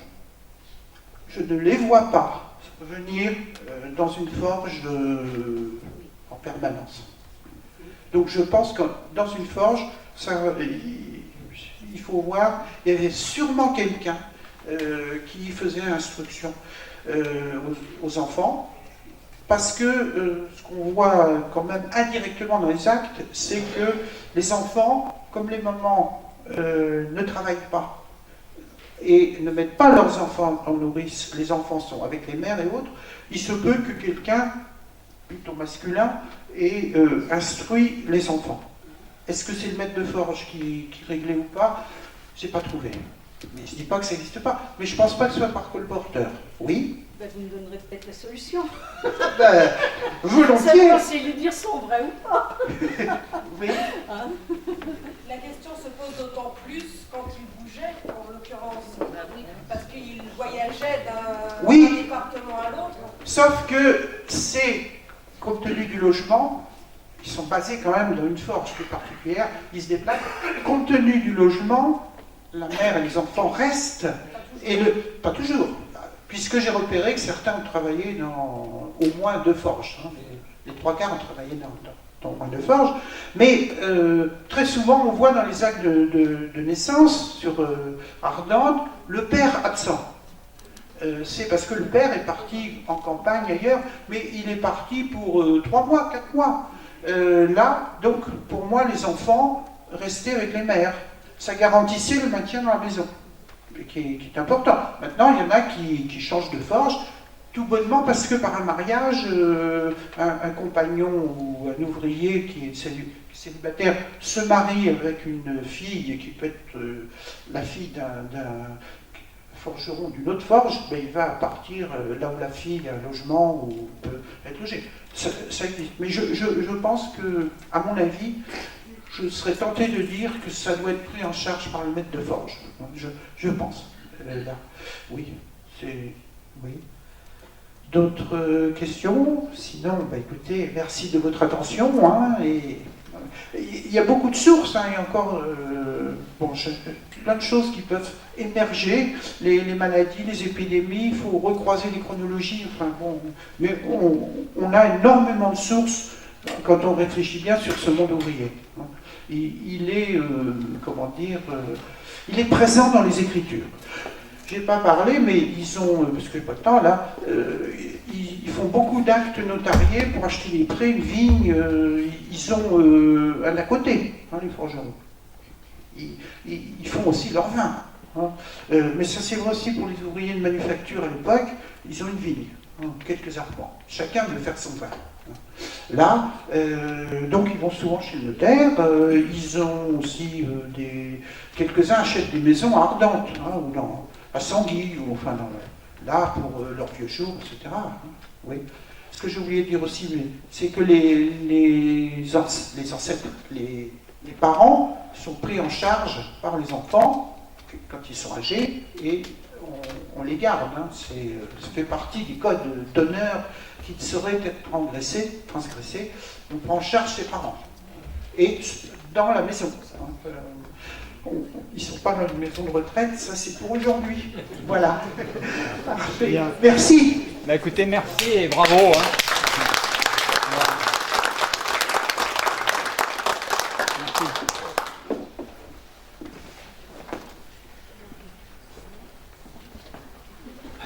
Je ne les vois pas venir dans une forge en permanence. Donc je pense que dans une forge, il faut voir, il y avait sûrement quelqu'un qui faisait instruction aux enfants, parce que ce qu'on voit quand même indirectement dans les actes, c'est que les enfants, comme les mamans ne travaillent pas et ne mettent pas leurs enfants en nourrice, les enfants sont avec les mères et autres, il se peut que quelqu'un, plutôt masculin, ait instruit les enfants. Est-ce que c'est le maître de forge qui réglait ou pas? Je n'ai pas trouvé. Mais je ne dis pas que ça n'existe pas, mais je ne pense pas que ce soit par colporteur. Oui? Ben, vous me donnerez peut-être la solution. Ben, volontiers. Savoir si les dires sont vrais ou pas. Oui. Hein? La question se pose d'autant plus quand il bougeait, en l'occurrence, parce qu'il voyageait d'un département à l'autre. Sauf que c'est, compte tenu du logement, ils sont basés quand même dans une forge plus particulière, ils se déplacent. Compte tenu du logement, la mère et les enfants restent, et pas toujours, puisque j'ai repéré que certains ont travaillé dans au moins 2 forges. Hein. Les 3/4 ont travaillé dans au moins 2 forges, mais très souvent on voit dans les actes de naissance sur Ardentes le père absent. C'est parce que le père est parti en campagne ailleurs, mais il est parti pour 3 mois, 4 mois. Là, donc, pour moi, les enfants restaient avec les mères. Ça garantissait le maintien dans la maison, qui est important. Maintenant, il y en a qui changent de forge, tout bonnement parce que par un mariage, un compagnon ou un ouvrier qui est célibataire se marie avec une fille qui peut être la fille d'un forgeron d'une autre forge, ben, il va partir là où la fille a un logement ou peut être logée. Ça existe. Mais je pense que, à mon avis, je serais tenté de dire que ça doit être pris en charge par le maître de forge. Je pense. Là. Oui. Oui. D'autres questions? Sinon, bah, écoutez, merci de votre attention. Hein, et il y a beaucoup de sources, hein, il y a encore plein de choses qui peuvent émerger, les maladies, les épidémies, il faut recroiser les chronologies, enfin bon, mais on a énormément de sources quand on réfléchit bien sur ce monde ouvrier. Il est, comment dire, il est présent dans les Écritures. Je n'ai pas parlé, mais ils ont, parce que j'ai pas le temps là, ils font beaucoup d'actes notariés pour acheter des prés, une vigne, ils ont un à côté, hein, les forgerons. Ils font aussi leur vin. Hein. Mais ça c'est vrai aussi pour les ouvriers de manufacture à l'époque, ils ont une vigne, hein, quelques arpents. Chacun veut faire son vin. Là, donc ils vont souvent chez le notaire, ils ont aussi quelques-uns achètent des maisons à Ardentes, hein, ou à Sanguy, ou enfin là pour leurs vieux jours, etc. Hein, oui. Ce que j'ai oublié de dire aussi, c'est que les ancêtres, les parents sont pris en charge par les enfants quand ils sont âgés et on les garde. Hein. Ça fait partie du code d'honneur qui ne saurait être transgressé. On prend en charge ses parents. Et dans la maison. Ils ne sont pas dans une maison de retraite, ça c'est pour aujourd'hui. Voilà. Parfait. Merci. Bah écoutez, merci et bravo. Hein. Merci.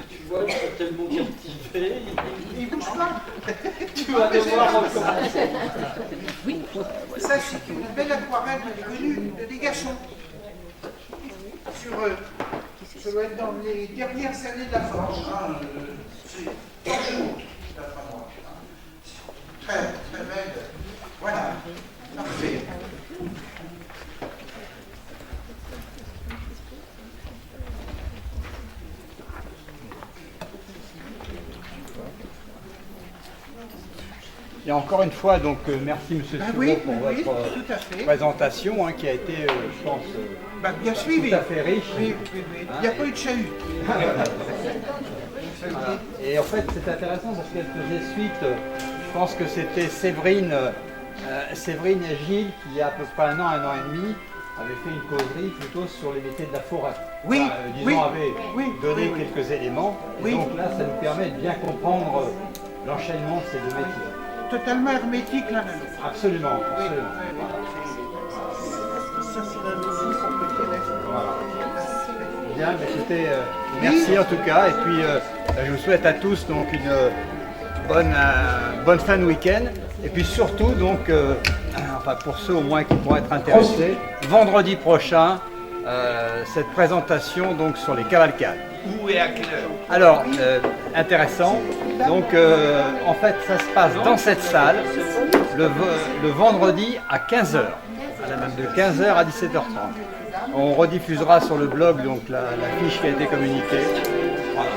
Tu vois, je suis tellement captivé. Il bouge pas. Tu vas devoir recommencer. Oui. Ça c'est une belle aquarelle connue de Desgachons. Ça doit être dans les dernières années de la forge. Hein, c'est très, très belle. Voilà. Parfait. Et encore une fois, donc merci M. Sureau pour votre présentation hein, qui a été, je pense, bien suivi. Tout à fait riche. Oui. Il n'y a pas eu de chahut. Voilà. Et en fait, c'est intéressant parce qu'elle faisait suite, je pense que c'était Séverine et Gilles qui, il y a à peu près un an et demi, avaient fait une causerie plutôt sur les métiers de la forêt. Oui, disons, avaient donné quelques éléments. Et donc là, ça nous permet de bien comprendre l'enchaînement de ces deux métiers. Totalement hermétique l'un à l'autre. Absolument. Oui. Ça, c'est la notion qu'on peut connaître. Voilà. Bien, écoutez, merci en tout cas. Et puis, je vous souhaite à tous donc une bonne fin de week-end. Et puis surtout, donc, enfin pour ceux au moins qui pourraient être intéressés, vendredi prochain, cette présentation donc sur les cavalcades. Où et à quelle heure? Alors, intéressant, donc en fait ça se passe dans cette salle le vendredi à 15h, de 15h à 17h30. On rediffusera sur le blog donc la fiche qui a été communiquée. Voilà.